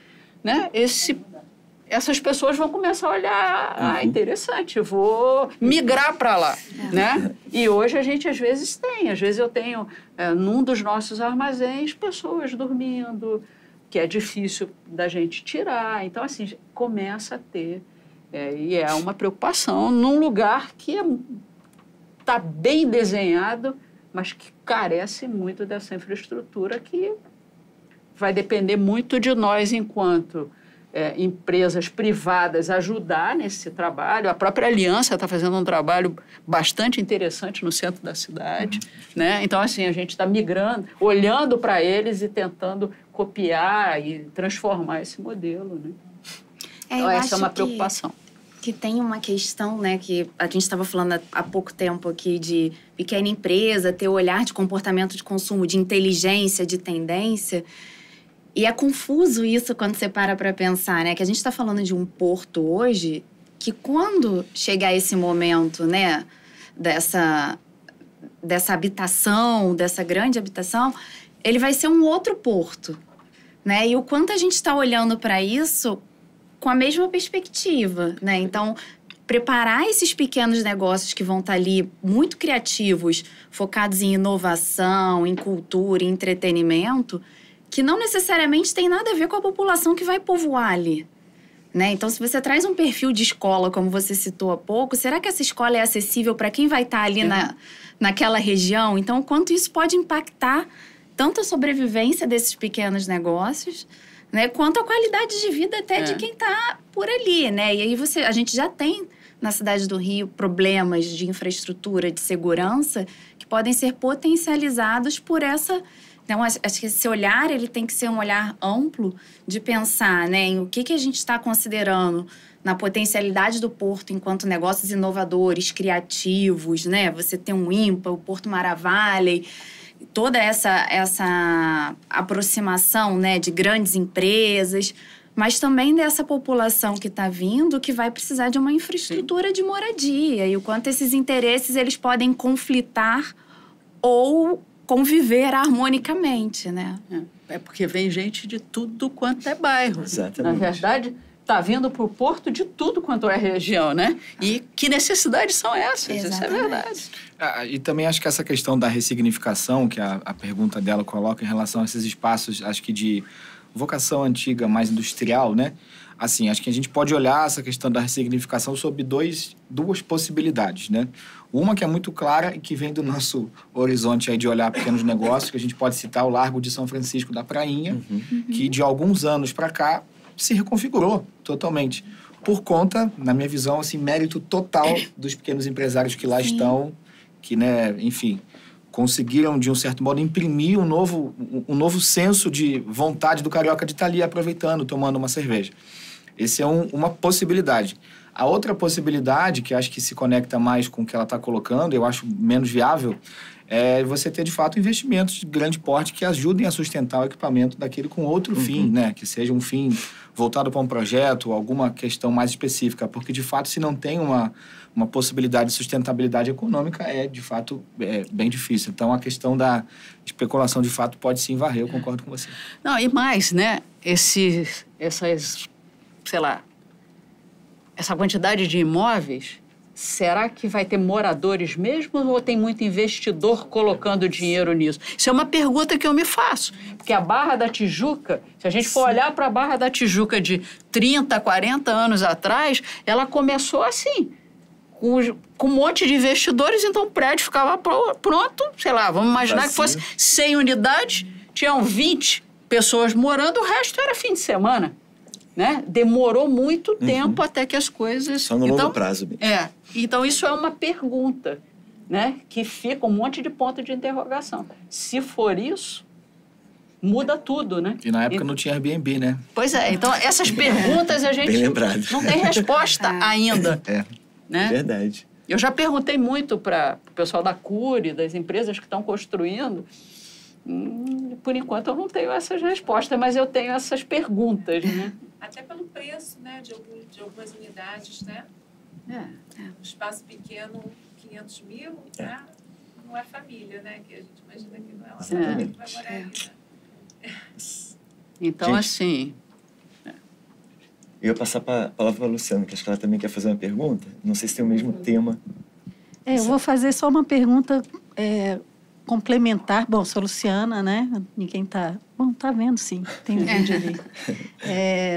né, essas pessoas vão começar a olhar, interessante, eu vou migrar para lá, né? E hoje a gente às vezes eu tenho num dos nossos armazéns pessoas dormindo, que é difícil da gente tirar. Então, assim, começa a ter, e é uma preocupação num lugar que está bem desenhado, mas que carece muito dessa infraestrutura, que vai depender muito de nós enquanto empresas privadas ajudar nesse trabalho. A própria Aliança está fazendo um trabalho bastante interessante no centro da cidade, né? Então, assim, a gente está migrando, olhando para eles e tentando copiar e transformar esse modelo, né? Então, essa é uma preocupação. Que tem uma questão, né, que a gente estava falando há pouco tempo aqui de pequena empresa, ter o olhar de comportamento de consumo, de inteligência, de tendência. E é confuso isso quando você para pensar, né? Que a gente está falando de um porto hoje que quando chegar esse momento, né, dessa habitação, dessa grande habitação, ele vai ser um outro porto, né? E o quanto a gente está olhando para isso com a mesma perspectiva, né? Então, preparar esses pequenos negócios que vão estar ali muito criativos, focados em inovação, em cultura, em entretenimento, que não necessariamente tem nada a ver com a população que vai povoar ali, né? Então, se você traz um perfil de escola, como você citou há pouco, será que essa escola é acessível para quem vai estar ali naquela região? Então, o quanto isso pode impactar tanto a sobrevivência desses pequenos negócios, né, quanto a qualidade de vida até de quem está por ali, né? E aí a gente já tem na cidade do Rio problemas de infraestrutura, de segurança, que podem ser potencializados por essa. Então, acho que esse olhar ele tem que ser um olhar amplo de pensar, né, em o que a gente está considerando na potencialidade do porto enquanto negócios inovadores, criativos, né? Você tem um IMPA, o Porto Maravilha, toda essa aproximação, né, de grandes empresas, mas também dessa população que está vindo, que vai precisar de uma infraestrutura de moradia, e o quanto esses interesses eles podem conflitar ou conviver harmonicamente, né? É porque vem gente de tudo quanto é bairro. Exatamente. Na verdade, está vindo para o porto de tudo quanto é região, né? E que necessidades são essas? Exatamente. Isso é verdade. E também acho que essa questão da ressignificação, que a pergunta dela coloca em relação a esses espaços, acho que de vocação antiga, mais industrial, né? Assim, acho que a gente pode olhar essa questão da ressignificação sob duas possibilidades, né? Uma que é muito clara e que vem do nosso horizonte aí de olhar pequenos negócios, que a gente pode citar o Largo de São Francisco da Prainha, que de alguns anos para cá se reconfigurou totalmente. Por conta, na minha visão, assim, mérito total dos pequenos empresários que lá estão, que, né, enfim, conseguiram, de um certo modo, imprimir um novo senso de vontade do carioca de estar ali aproveitando, tomando uma cerveja. Essa é uma possibilidade. A outra possibilidade, que acho que se conecta mais com o que ela está colocando, eu acho menos viável, é você ter, de fato, investimentos de grande porte que ajudem a sustentar o equipamento daquele com outro fim, né? Que seja um fim voltado para um projeto, alguma questão mais específica. Porque, de fato, se não tem uma possibilidade de sustentabilidade econômica, de fato, bem difícil. Então, a questão da especulação, de fato, pode sim varrer, eu concordo com você. Não, e mais, né? Essas, sei lá, essa quantidade de imóveis, será que vai ter moradores mesmo ou tem muito investidor colocando dinheiro nisso? Isso é uma pergunta que eu me faço. Porque a Barra da Tijuca, se a gente for olhar para a Barra da Tijuca de 30, 40 anos atrás, ela começou assim, com um monte de investidores, então o prédio ficava pronto, sei lá, vamos imaginar que fosse 100 unidades, tinham 20 pessoas morando, o resto era fim de semana. Né? Demorou muito tempo até que as coisas... Só no longo prazo mesmo. Então, isso é uma pergunta, né? Que fica um monte de ponto de interrogação. Se for isso, muda tudo, né? E na época não tinha Airbnb, né? Pois é. Então, essas perguntas a gente não tem resposta ainda. Né? Verdade. Eu já perguntei muito para o pessoal da Cury, das empresas que estão construindo, Por enquanto, eu não tenho essas respostas, mas eu tenho essas perguntas, né? Até pelo preço, né, de algumas unidades, né? Um espaço pequeno, 500 mil, né? Não é família, né? Que a gente imagina que não é uma família que vai morar ali, né? Então, Gente, assim... Eu ia passar a palavra para a Luciana, que acho que ela também quer fazer uma pergunta. Não sei se tem o mesmo tema. Eu vou fazer só uma pergunta complementar. Bom, sou Luciana, né? Ninguém tá... Bom, tá vendo, sim. Tem um vídeo ali.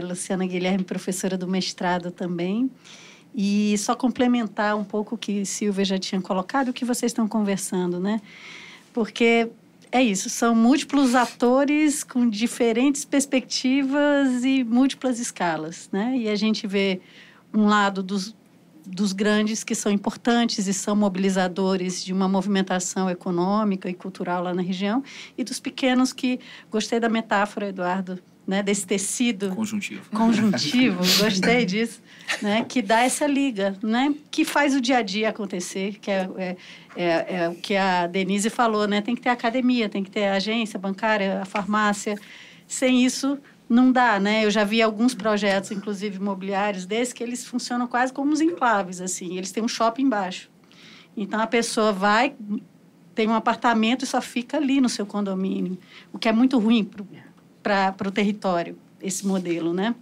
Luciana Guilherme, professora do mestrado também. E só complementar um pouco o que Silvia já tinha colocado, o que vocês estão conversando, né? Porque é isso, são múltiplos atores com diferentes perspectivas e múltiplas escalas, né? E a gente vê um lado dos grandes que são importantes e são mobilizadores de uma movimentação econômica e cultural lá na região, e dos pequenos que, gostei da metáfora, Eduardo, né, desse tecido conjuntivo, gostei disso, né, que dá essa liga, né, que faz o dia a dia acontecer, que é o que a Denise falou, né, tem que ter academia, tem que ter a agência bancária, a farmácia, sem isso não dá, né? Eu já vi alguns projetos, inclusive imobiliários desses, que eles funcionam quase como uns enclaves, assim, eles têm um shopping embaixo. Então, a pessoa vai, tem um apartamento e só fica ali no seu condomínio, o que é muito ruim para o território, esse modelo, né?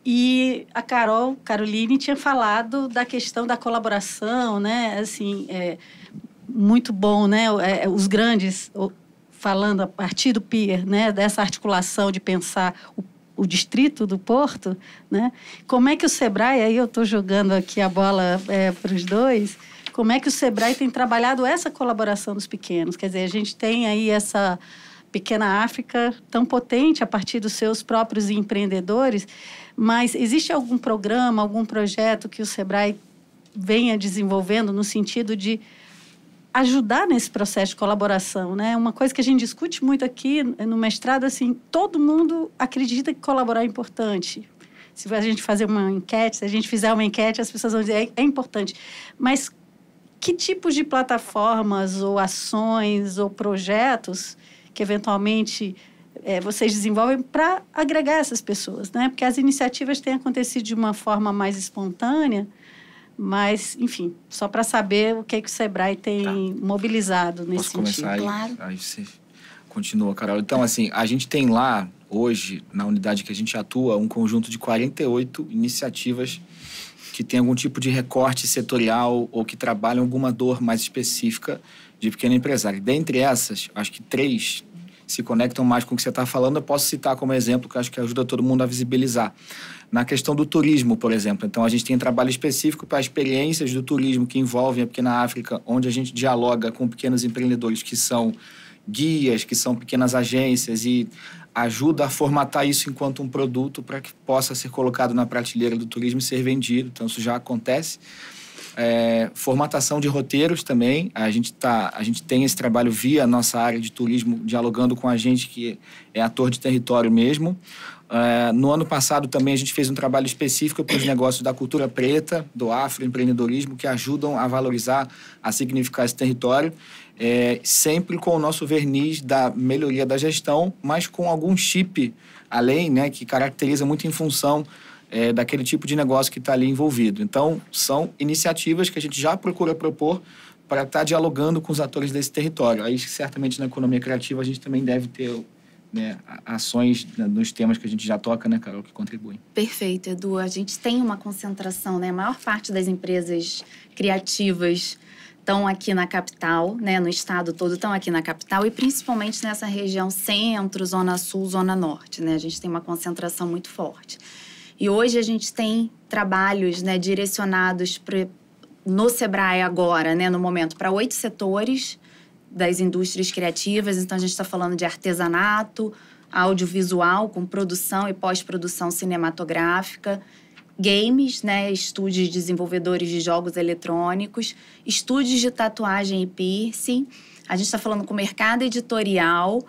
E a Caroline tinha falado da questão da colaboração, né? Assim, muito bom, né? Os grandes, falando a partir do PIR, né? Dessa articulação de pensar o distrito do Porto, né? Como é que o Sebrae, aí eu estou jogando aqui a bola para os dois, como é que o Sebrae tem trabalhado essa colaboração dos pequenos? Quer dizer, a gente tem aí essa pequena África tão potente a partir dos seus próprios empreendedores, mas existe algum programa, algum projeto que o Sebrae venha desenvolvendo no sentido de ajudar nesse processo de colaboração, né? Uma coisa que a gente discute muito aqui no mestrado, assim, todo mundo acredita que colaborar é importante. Se a gente fazer uma enquete, se a gente fizer uma enquete, as pessoas vão dizer é importante. Mas que tipos de plataformas ou ações ou projetos que eventualmente vocês desenvolvem para agregar essas pessoas, né? Porque as iniciativas têm acontecido de uma forma mais espontânea, mas, enfim, só para saber o que o Sebrae tem mobilizado nesse sentido. Posso começar aí? Claro. Aí você continua, Carol. Então, assim, a gente tem lá, hoje, na unidade que a gente atua, um conjunto de 48 iniciativas que tem algum tipo de recorte setorial ou que trabalham alguma dor mais específica de pequeno empresário. Dentre essas, acho que 3 se conectam mais com o que você está falando. Eu posso citar como exemplo, que acho que ajuda todo mundo a visibilizar. Na questão do turismo, por exemplo. Então, a gente tem um trabalho específico para experiências do turismo que envolvem a pequena África, onde a gente dialoga com pequenos empreendedores que são guias, que são pequenas agências e ajuda a formatar isso enquanto um produto para que possa ser colocado na prateleira do turismo e ser vendido. Então, isso já acontece. Formatação de roteiros também. A gente tem esse trabalho via a nossa área de turismo, dialogando com a gente que é ator de território mesmo. No ano passado também a gente fez um trabalho específico para os negócios da cultura preta, do afroempreendedorismo, que ajudam a valorizar, a significar esse território, sempre com o nosso verniz da melhoria da gestão, mas com algum chip além, né, que caracteriza muito em função daquele tipo de negócio que está ali envolvido. Então, são iniciativas que a gente já procura propor para estar dialogando com os atores desse território. Aí, certamente, na economia criativa, a gente também deve ter, né, ações nos temas que a gente já toca, né, Carol, que contribuem. Perfeito, Edu. A gente tem uma concentração, né? A maior parte das empresas criativas estão aqui na capital, né? No estado todo estão aqui na capital e principalmente nessa região centro, zona sul, zona norte, né? A gente tem uma concentração muito forte. E hoje a gente tem trabalhos, né, direcionados no Sebrae agora, né, no momento, para 8 setores das indústrias criativas. Então, a gente está falando de artesanato, audiovisual, com produção e pós-produção cinematográfica, games, né, estúdios de desenvolvedores de jogos eletrônicos, estúdios de tatuagem e piercing. A gente está falando com o mercado editorial,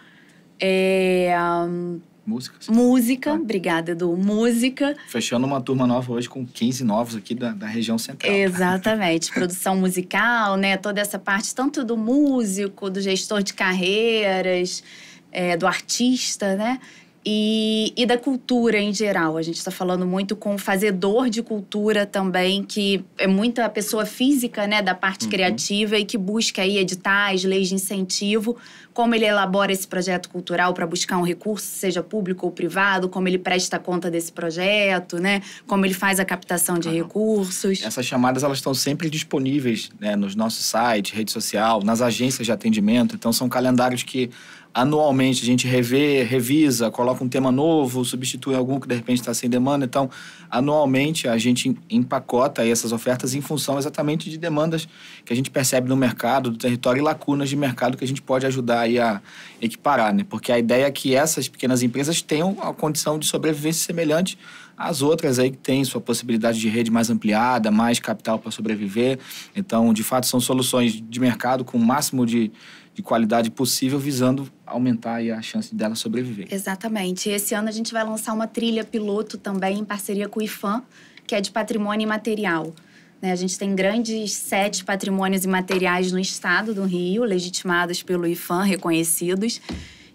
Música, obrigada, Edu. Música. Fechando uma turma nova hoje com 15 novos aqui da região central. Exatamente. Produção musical, né? Toda essa parte, tanto do músico, do gestor de carreiras, do artista, né? E da cultura em geral. A gente está falando muito com o fazedor de cultura também, que é muito a pessoa física, né, da parte criativa e que busca aí editais, leis de incentivo, como ele elabora esse projeto cultural para buscar um recurso, seja público ou privado, como ele presta conta desse projeto, né, como ele faz a captação de recursos. Essas chamadas, elas estão sempre disponíveis, né, nos nossos sites, rede social, nas agências de atendimento. Então, são calendários que anualmente a gente revisa, coloca um tema novo, substitui algum que de repente está sem demanda. Então, anualmente a gente empacota aí essas ofertas em função exatamente de demandas que a gente percebe no mercado, do território e lacunas de mercado que a gente pode ajudar aí a equiparar, né? Porque a ideia é que essas pequenas empresas tenham a condição de sobrevivência semelhante às outras aí que têm sua possibilidade de rede mais ampliada, mais capital para sobreviver. Então, de fato, são soluções de mercado com o máximo de qualidade possível, visando aumentar aí a chance dela sobreviver. Exatamente. E esse ano a gente vai lançar uma trilha piloto também em parceria com o IPHAN, que é de patrimônio imaterial. A gente tem grandes 7 patrimônios imateriais no estado do Rio, legitimados pelo IPHAN, reconhecidos.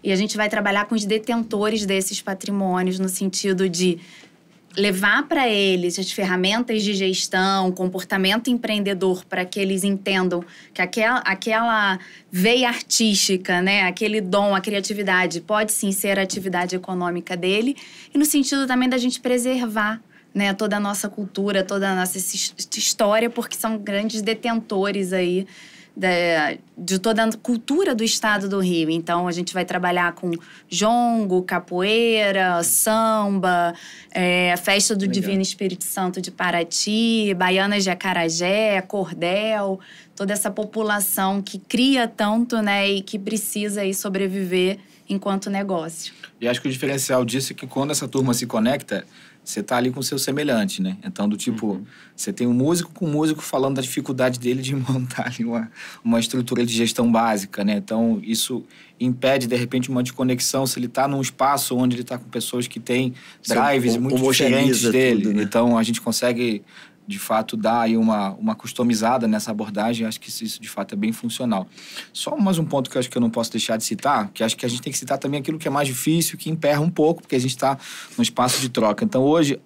E a gente vai trabalhar com os detentores desses patrimônios no sentido de levar para eles as ferramentas de gestão, comportamento empreendedor, para que eles entendam que aquela veia artística, né, aquele dom, a criatividade, pode sim ser a atividade econômica dele, e no sentido também da gente preservar, né, toda a nossa cultura, toda a nossa história, porque são grandes detentores aí de toda a cultura do estado do Rio. Então, a gente vai trabalhar com jongo, capoeira, samba, a festa do Divino Espírito Santo de Paraty, baianas de acarajé, cordel, toda essa população que cria tanto, né, e que precisa aí sobreviver enquanto negócio. E acho que o diferencial disso é que quando essa turma se conecta, você tá ali com o seu semelhante, né? Então, do tipo, você tem um músico com um músico falando da dificuldade dele de montar ali uma estrutura de gestão básica, né? Então, isso impede, de repente, uma desconexão se ele tá num espaço onde ele tá com pessoas que têm drives muito diferentes dele. Tudo, né? Então, a gente consegue, de fato, dar aí uma customizada nessa abordagem. Acho que isso, de fato, é bem funcional. Só mais um ponto que eu acho que eu não posso deixar de citar, que acho que a gente tem que citar também aquilo que é mais difícil, que emperra um pouco, porque a gente está num espaço de troca. Então, hoje,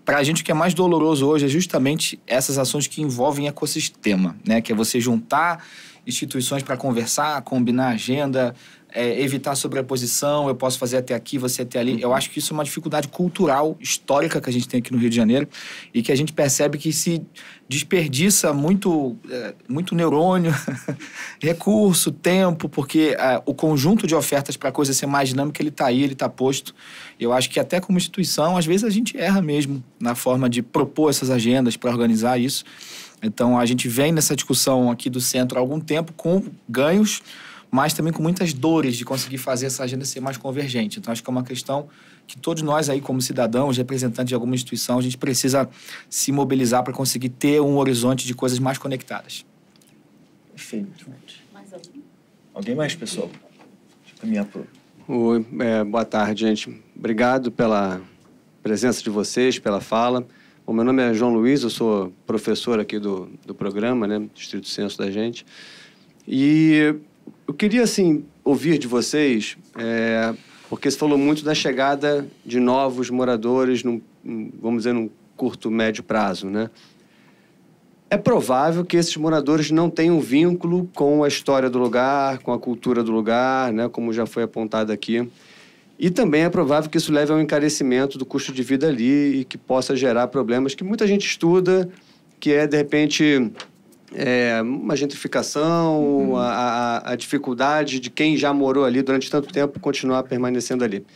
para a gente, o que é mais doloroso hoje é justamente essas ações que envolvem ecossistema, né? Que é você juntar instituições para conversar, combinar agenda, evitar sobreposição, eu posso fazer até aqui, você até ali. Eu acho que isso é uma dificuldade cultural, histórica que a gente tem aqui no Rio de Janeiro e que a gente percebe que se desperdiça muito neurônio, recurso, tempo, porque o conjunto de ofertas para a coisa ser mais dinâmica, ele está aí, ele está posto. Eu acho que até como instituição, às vezes a gente erra mesmo na forma de propor essas agendas para organizar isso. Então, a gente vem nessa discussão aqui do centro há algum tempo com ganhos, mas também com muitas dores de conseguir fazer essa agenda ser mais convergente. Então, acho que é uma questão que todos nós aí, como cidadãos, representantes de alguma instituição, a gente precisa se mobilizar para conseguir ter um horizonte de coisas mais conectadas. Perfeito. Mais alguém? Alguém mais, pessoal? Deixa eu caminhar pro... Oi, boa tarde, gente. Obrigado pela presença de vocês, pela fala. O meu nome é João Luiz, eu sou professor aqui do programa, né, Distrito Censo da gente. E eu queria, assim, ouvir de vocês, porque você falou muito da chegada de novos moradores, vamos dizer, num curto, médio prazo, né? É provável que esses moradores não tenham vínculo com a história do lugar, com a cultura do lugar, né, como já foi apontado aqui. E também é provável que isso leve ao encarecimento do custo de vida ali e que possa gerar problemas que muita gente estuda, que é, de repente, uma gentrificação, a dificuldade de quem já morou ali durante tanto tempo continuar permanecendo ali.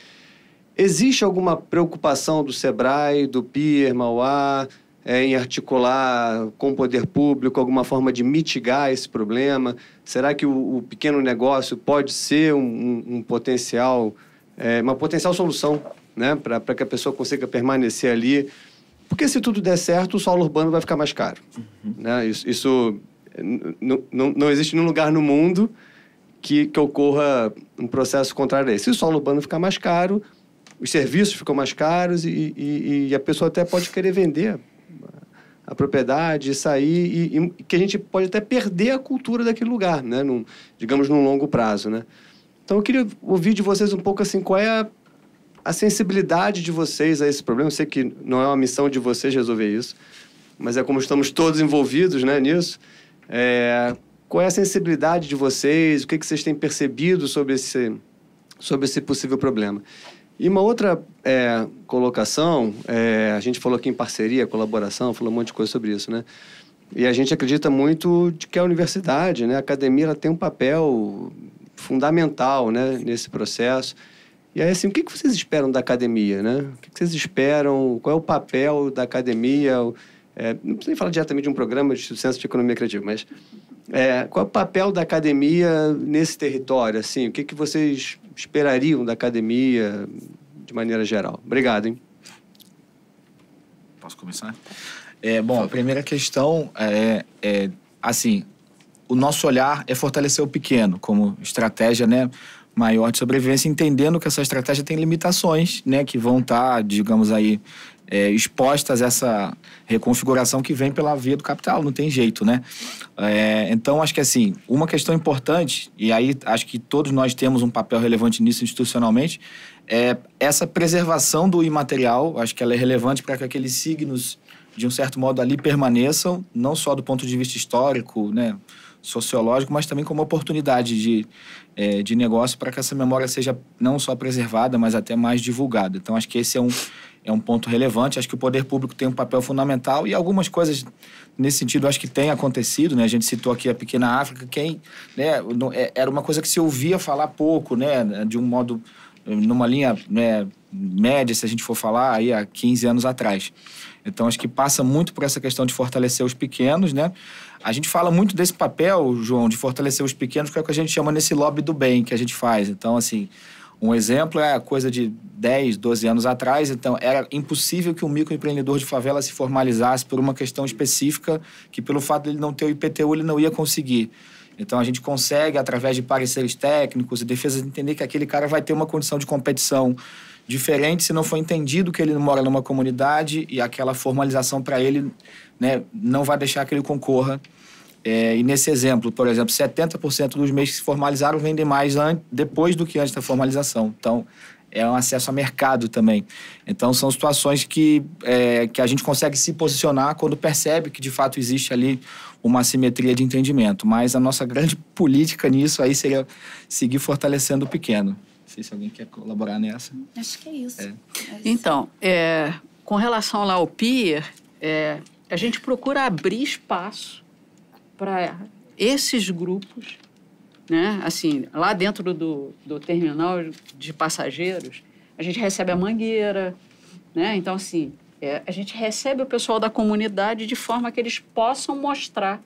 Existe alguma preocupação do SEBRAE, do PIER, Mauá, em articular com o poder público alguma forma de mitigar esse problema? Será que o pequeno negócio pode ser uma potencial solução, né, para que a pessoa consiga permanecer ali? Porque se tudo der certo, o solo urbano vai ficar mais caro. Né? Isso não existe nenhum lugar no mundo que ocorra um processo contrário a esse. Se o solo urbano ficar mais caro, os serviços ficam mais caros e a pessoa até pode querer vender a propriedade, sair e que a gente pode até perder a cultura daquele lugar, né? Digamos, num longo prazo, né? Então, eu queria ouvir de vocês um pouco assim, qual é a sensibilidade de vocês a esse problema. Eu sei que não é uma missão de vocês resolver isso, mas é como estamos todos envolvidos, né, nisso. Qual é a sensibilidade de vocês? O que vocês têm percebido sobre esse possível problema? E uma outra colocação, a gente falou aqui em parceria, colaboração, falou um monte de coisa sobre isso, né? E a gente acredita muito de que a universidade, né, a academia, ela tem um papel fundamental, né, nesse processo. E aí, assim, o que vocês esperam da academia, né? O que vocês esperam? Qual é o papel da academia? Não precisa nem falar diretamente de um programa de Centro de Economia Criativa, mas qual é o papel da academia nesse território? Assim, o que vocês esperariam da academia de maneira geral? Obrigado, hein? Posso começar? Bom, a primeira questão assim, o nosso olhar é fortalecer o pequeno como estratégia, né, maior de sobrevivência, entendendo que essa estratégia tem limitações, né, que vão estar, digamos aí, expostas a essa reconfiguração que vem pela via do capital, não tem jeito, né? Então, acho que assim, uma questão importante, e aí acho que todos nós temos um papel relevante nisso institucionalmente, é essa preservação do imaterial. Acho que ela é relevante para que aqueles signos, de um certo modo, ali permaneçam, não só do ponto de vista histórico, né, sociológico, mas também como oportunidade de negócio para que essa memória seja não só preservada, mas até mais divulgada. Então, acho que esse é um ponto relevante. Acho que o poder público tem um papel fundamental e algumas coisas nesse sentido acho que tem acontecido, né? A gente citou aqui a Pequena África, era uma coisa que se ouvia falar pouco, né? De um modo, numa linha, né, média, se a gente for falar, aí há 15 anos atrás. Então, acho que passa muito por essa questão de fortalecer os pequenos, né? A gente fala muito desse papel, João, de fortalecer os pequenos, que é o que a gente chama nesse lobby do bem que a gente faz. Então, assim, um exemplo é a coisa de 10, 12 anos atrás. Então, era impossível que um microempreendedor de favela se formalizasse por uma questão específica que, pelo fato de ele não ter o IPTU, ele não ia conseguir. Então, a gente consegue, através de pareceres técnicos e defesas, entender que aquele cara vai ter uma condição de competição diferente se não for entendido que ele mora numa comunidade e aquela formalização para ele, né, não vai deixar que ele concorra. E nesse exemplo, por exemplo, 70% dos MEIs que se formalizaram vendem mais depois do que antes da formalização. Então, é um acesso a mercado também. Então, são situações que a gente consegue se posicionar quando percebe que, de fato, existe ali uma assimetria de entendimento. Mas a nossa grande política nisso aí seria seguir fortalecendo o pequeno. Não sei se alguém quer colaborar nessa. Acho que é isso. Então, com relação lá ao PIR, a gente procura abrir espaço para esses grupos, né? Assim, lá dentro do terminal de passageiros, a gente recebe a mangueira, né? Então, assim, a gente recebe o pessoal da comunidade de forma que eles possam mostrar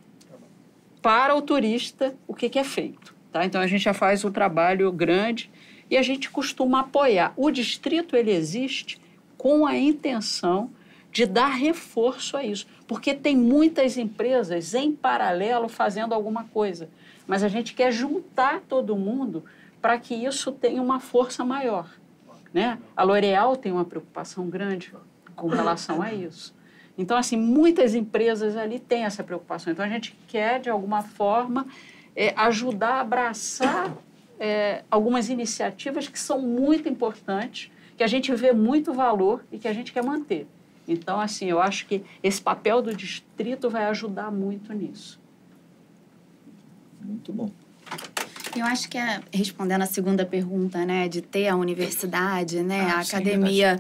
para o turista o que é feito, tá? Então, a gente já faz um trabalho grande e a gente costuma apoiar. O distrito, ele existe com a intenção de dar reforço a isso, porque tem muitas empresas em paralelo fazendo alguma coisa, mas a gente quer juntar todo mundo para que isso tenha uma força maior, né? A L'Oréal tem uma preocupação grande com relação a isso. Então, assim, muitas empresas ali têm essa preocupação. Então, a gente quer, de alguma forma, ajudar a abraçar algumas iniciativas que são muito importantes, que a gente vê muito valor e que a gente quer manter. Então, assim, eu acho que esse papel do distrito vai ajudar muito nisso. Muito bom. Eu acho que, respondendo a segunda pergunta, né, de ter a universidade, né, a sim, academia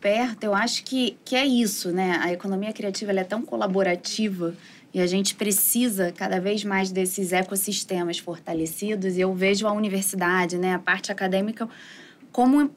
perto, eu acho que é isso, né? A economia criativa, ela é tão colaborativa e a gente precisa cada vez mais desses ecossistemas fortalecidos. E eu vejo a universidade, né, a parte acadêmica, como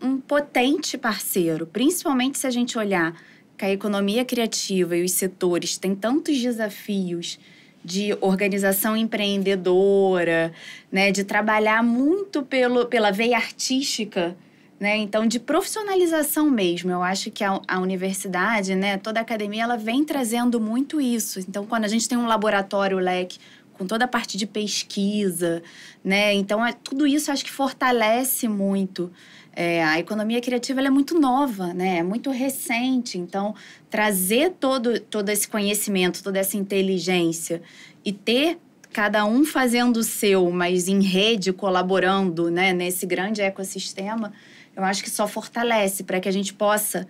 um potente parceiro, principalmente se a gente olhar que a economia criativa e os setores têm tantos desafios de organização empreendedora, né, de trabalhar muito pela veia artística, né, então de profissionalização mesmo. Eu acho que a universidade, né, toda a academia, ela vem trazendo muito isso. Então, quando a gente tem um laboratório LEC com toda a parte de pesquisa, né? Então, tudo isso acho que fortalece muito. A economia criativa ela é muito nova, né? É muito recente. Então, trazer todo esse conhecimento, toda essa inteligência e ter cada um fazendo o seu, mas em rede, colaborando, né? Nesse grande ecossistema, eu acho que só fortalece para que a gente possa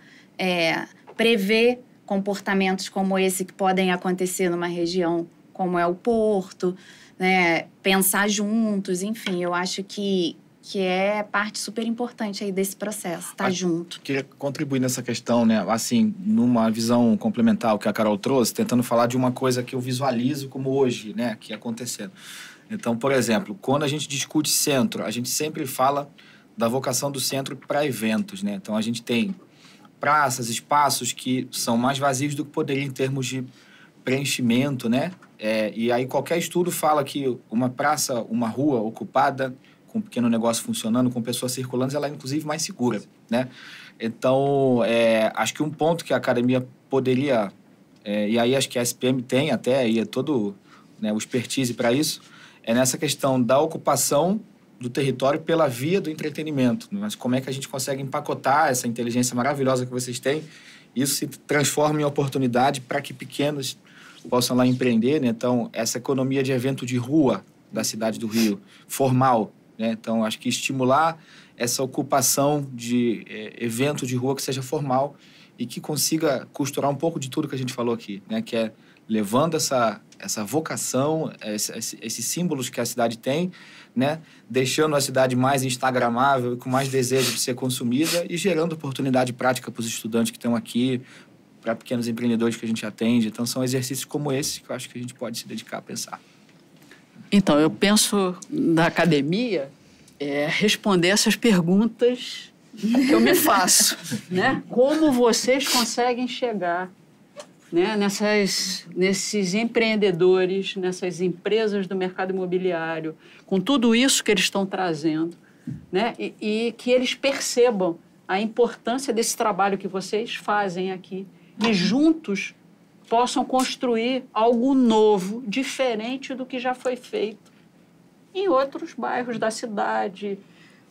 prever comportamentos como esse que podem acontecer numa região como é o Porto, né? Pensar juntos, enfim, eu acho que é parte super importante aí desse processo, estar junto. Queria contribuir nessa questão, né? Assim, numa visão complementar ao que a Carol trouxe, tentando falar de uma coisa que eu visualizo como hoje, né? Aqui acontecendo. Então, por exemplo, quando a gente discute centro, a gente sempre fala da vocação do centro para eventos, né? Então, a gente tem praças, espaços que são mais vazios do que poderia em termos de preenchimento, né? E aí qualquer estudo fala que uma praça, uma rua ocupada, com um pequeno negócio funcionando, com pessoas circulando, ela é inclusive mais segura, né? Então, acho que um ponto que a academia poderia, e aí acho que a SPM tem até aí todo, né, o expertise para isso, é nessa questão da ocupação do território pela via do entretenimento. Mas como é que a gente consegue empacotar essa inteligência maravilhosa que vocês têm? Isso se transforma em oportunidade para que pequenos possam lá empreender, né? Então, essa economia de evento de rua da cidade do Rio, formal, né? Então, acho que estimular essa ocupação de evento de rua que seja formal e que consiga costurar um pouco de tudo que a gente falou aqui, né? Que é levando essa vocação, esses símbolos que a cidade tem, né? Deixando a cidade mais instagramável e com mais desejo de ser consumida e gerando oportunidade prática para os estudantes que estão aqui, para pequenos empreendedores que a gente atende. Então, são exercícios como esse que eu acho que a gente pode se dedicar a pensar. Então, eu penso na academia responder essas perguntas que eu me faço, né? Como vocês conseguem chegar, né, nesses empreendedores, nessas empresas do mercado imobiliário, com tudo isso que eles estão trazendo, né? E que eles percebam a importância desse trabalho que vocês fazem aqui e juntos possam construir algo novo, diferente do que já foi feito em outros bairros da cidade,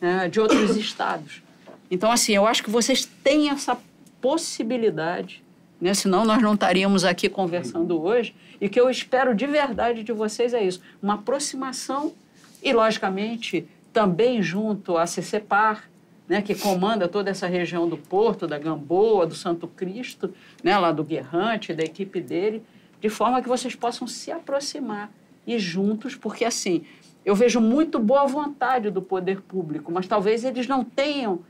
né, de outros estados. Então, assim, eu acho que vocês têm essa possibilidade, né? Senão nós não estaríamos aqui conversando hoje. E o que eu espero de verdade de vocês é isso, uma aproximação e, logicamente, também junto à CCPAR, né, que comanda toda essa região do Porto, da Gamboa, do Santo Cristo, né, lá do Guerrante, da equipe dele, de forma que vocês possam se aproximar e juntos, porque, assim, eu vejo muito boa vontade do poder público, mas talvez eles não tenham,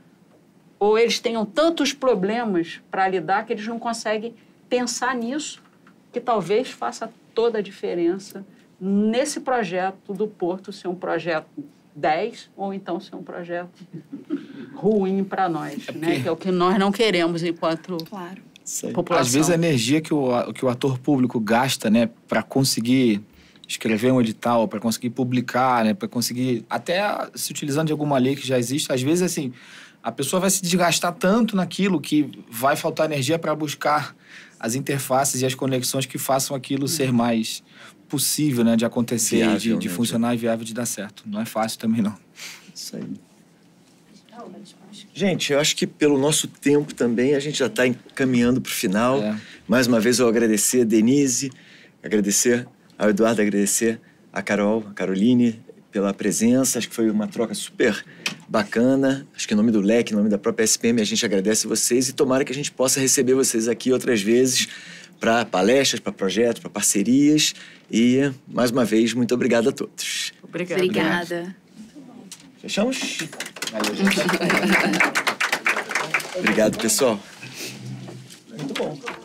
ou eles tenham tantos problemas para lidar que eles não conseguem pensar nisso, que talvez faça toda a diferença nesse projeto do Porto ser um projeto 10 ou então ser um projeto ruim para nós, né? Que é o que nós não queremos enquanto população. Às vezes a energia que o ator público gasta, né, para conseguir escrever um edital, para conseguir publicar, né, para conseguir, até se utilizando de alguma lei que já existe, às vezes, assim, a pessoa vai se desgastar tanto naquilo que vai faltar energia para buscar as interfaces e as conexões que façam aquilo ser mais possível, né, de acontecer, viável, de funcionar e viável de dar certo. Não é fácil também, não. Isso aí. Gente, eu acho que pelo nosso tempo também a gente já está encaminhando para o final. Mais uma vez eu agradecer a Denise, agradecer ao Eduardo, agradecer a Carol, a Caroline pela presença. Acho que foi uma troca super bacana. Acho que em nome do LEC, em nome da própria SPM, a gente agradece vocês e tomara que a gente possa receber vocês aqui outras vezes para palestras, para projetos, para parcerias. E, mais uma vez, muito obrigado a todos. Obrigada. Fechamos? Valeu, gente. Obrigado, pessoal. Muito bom.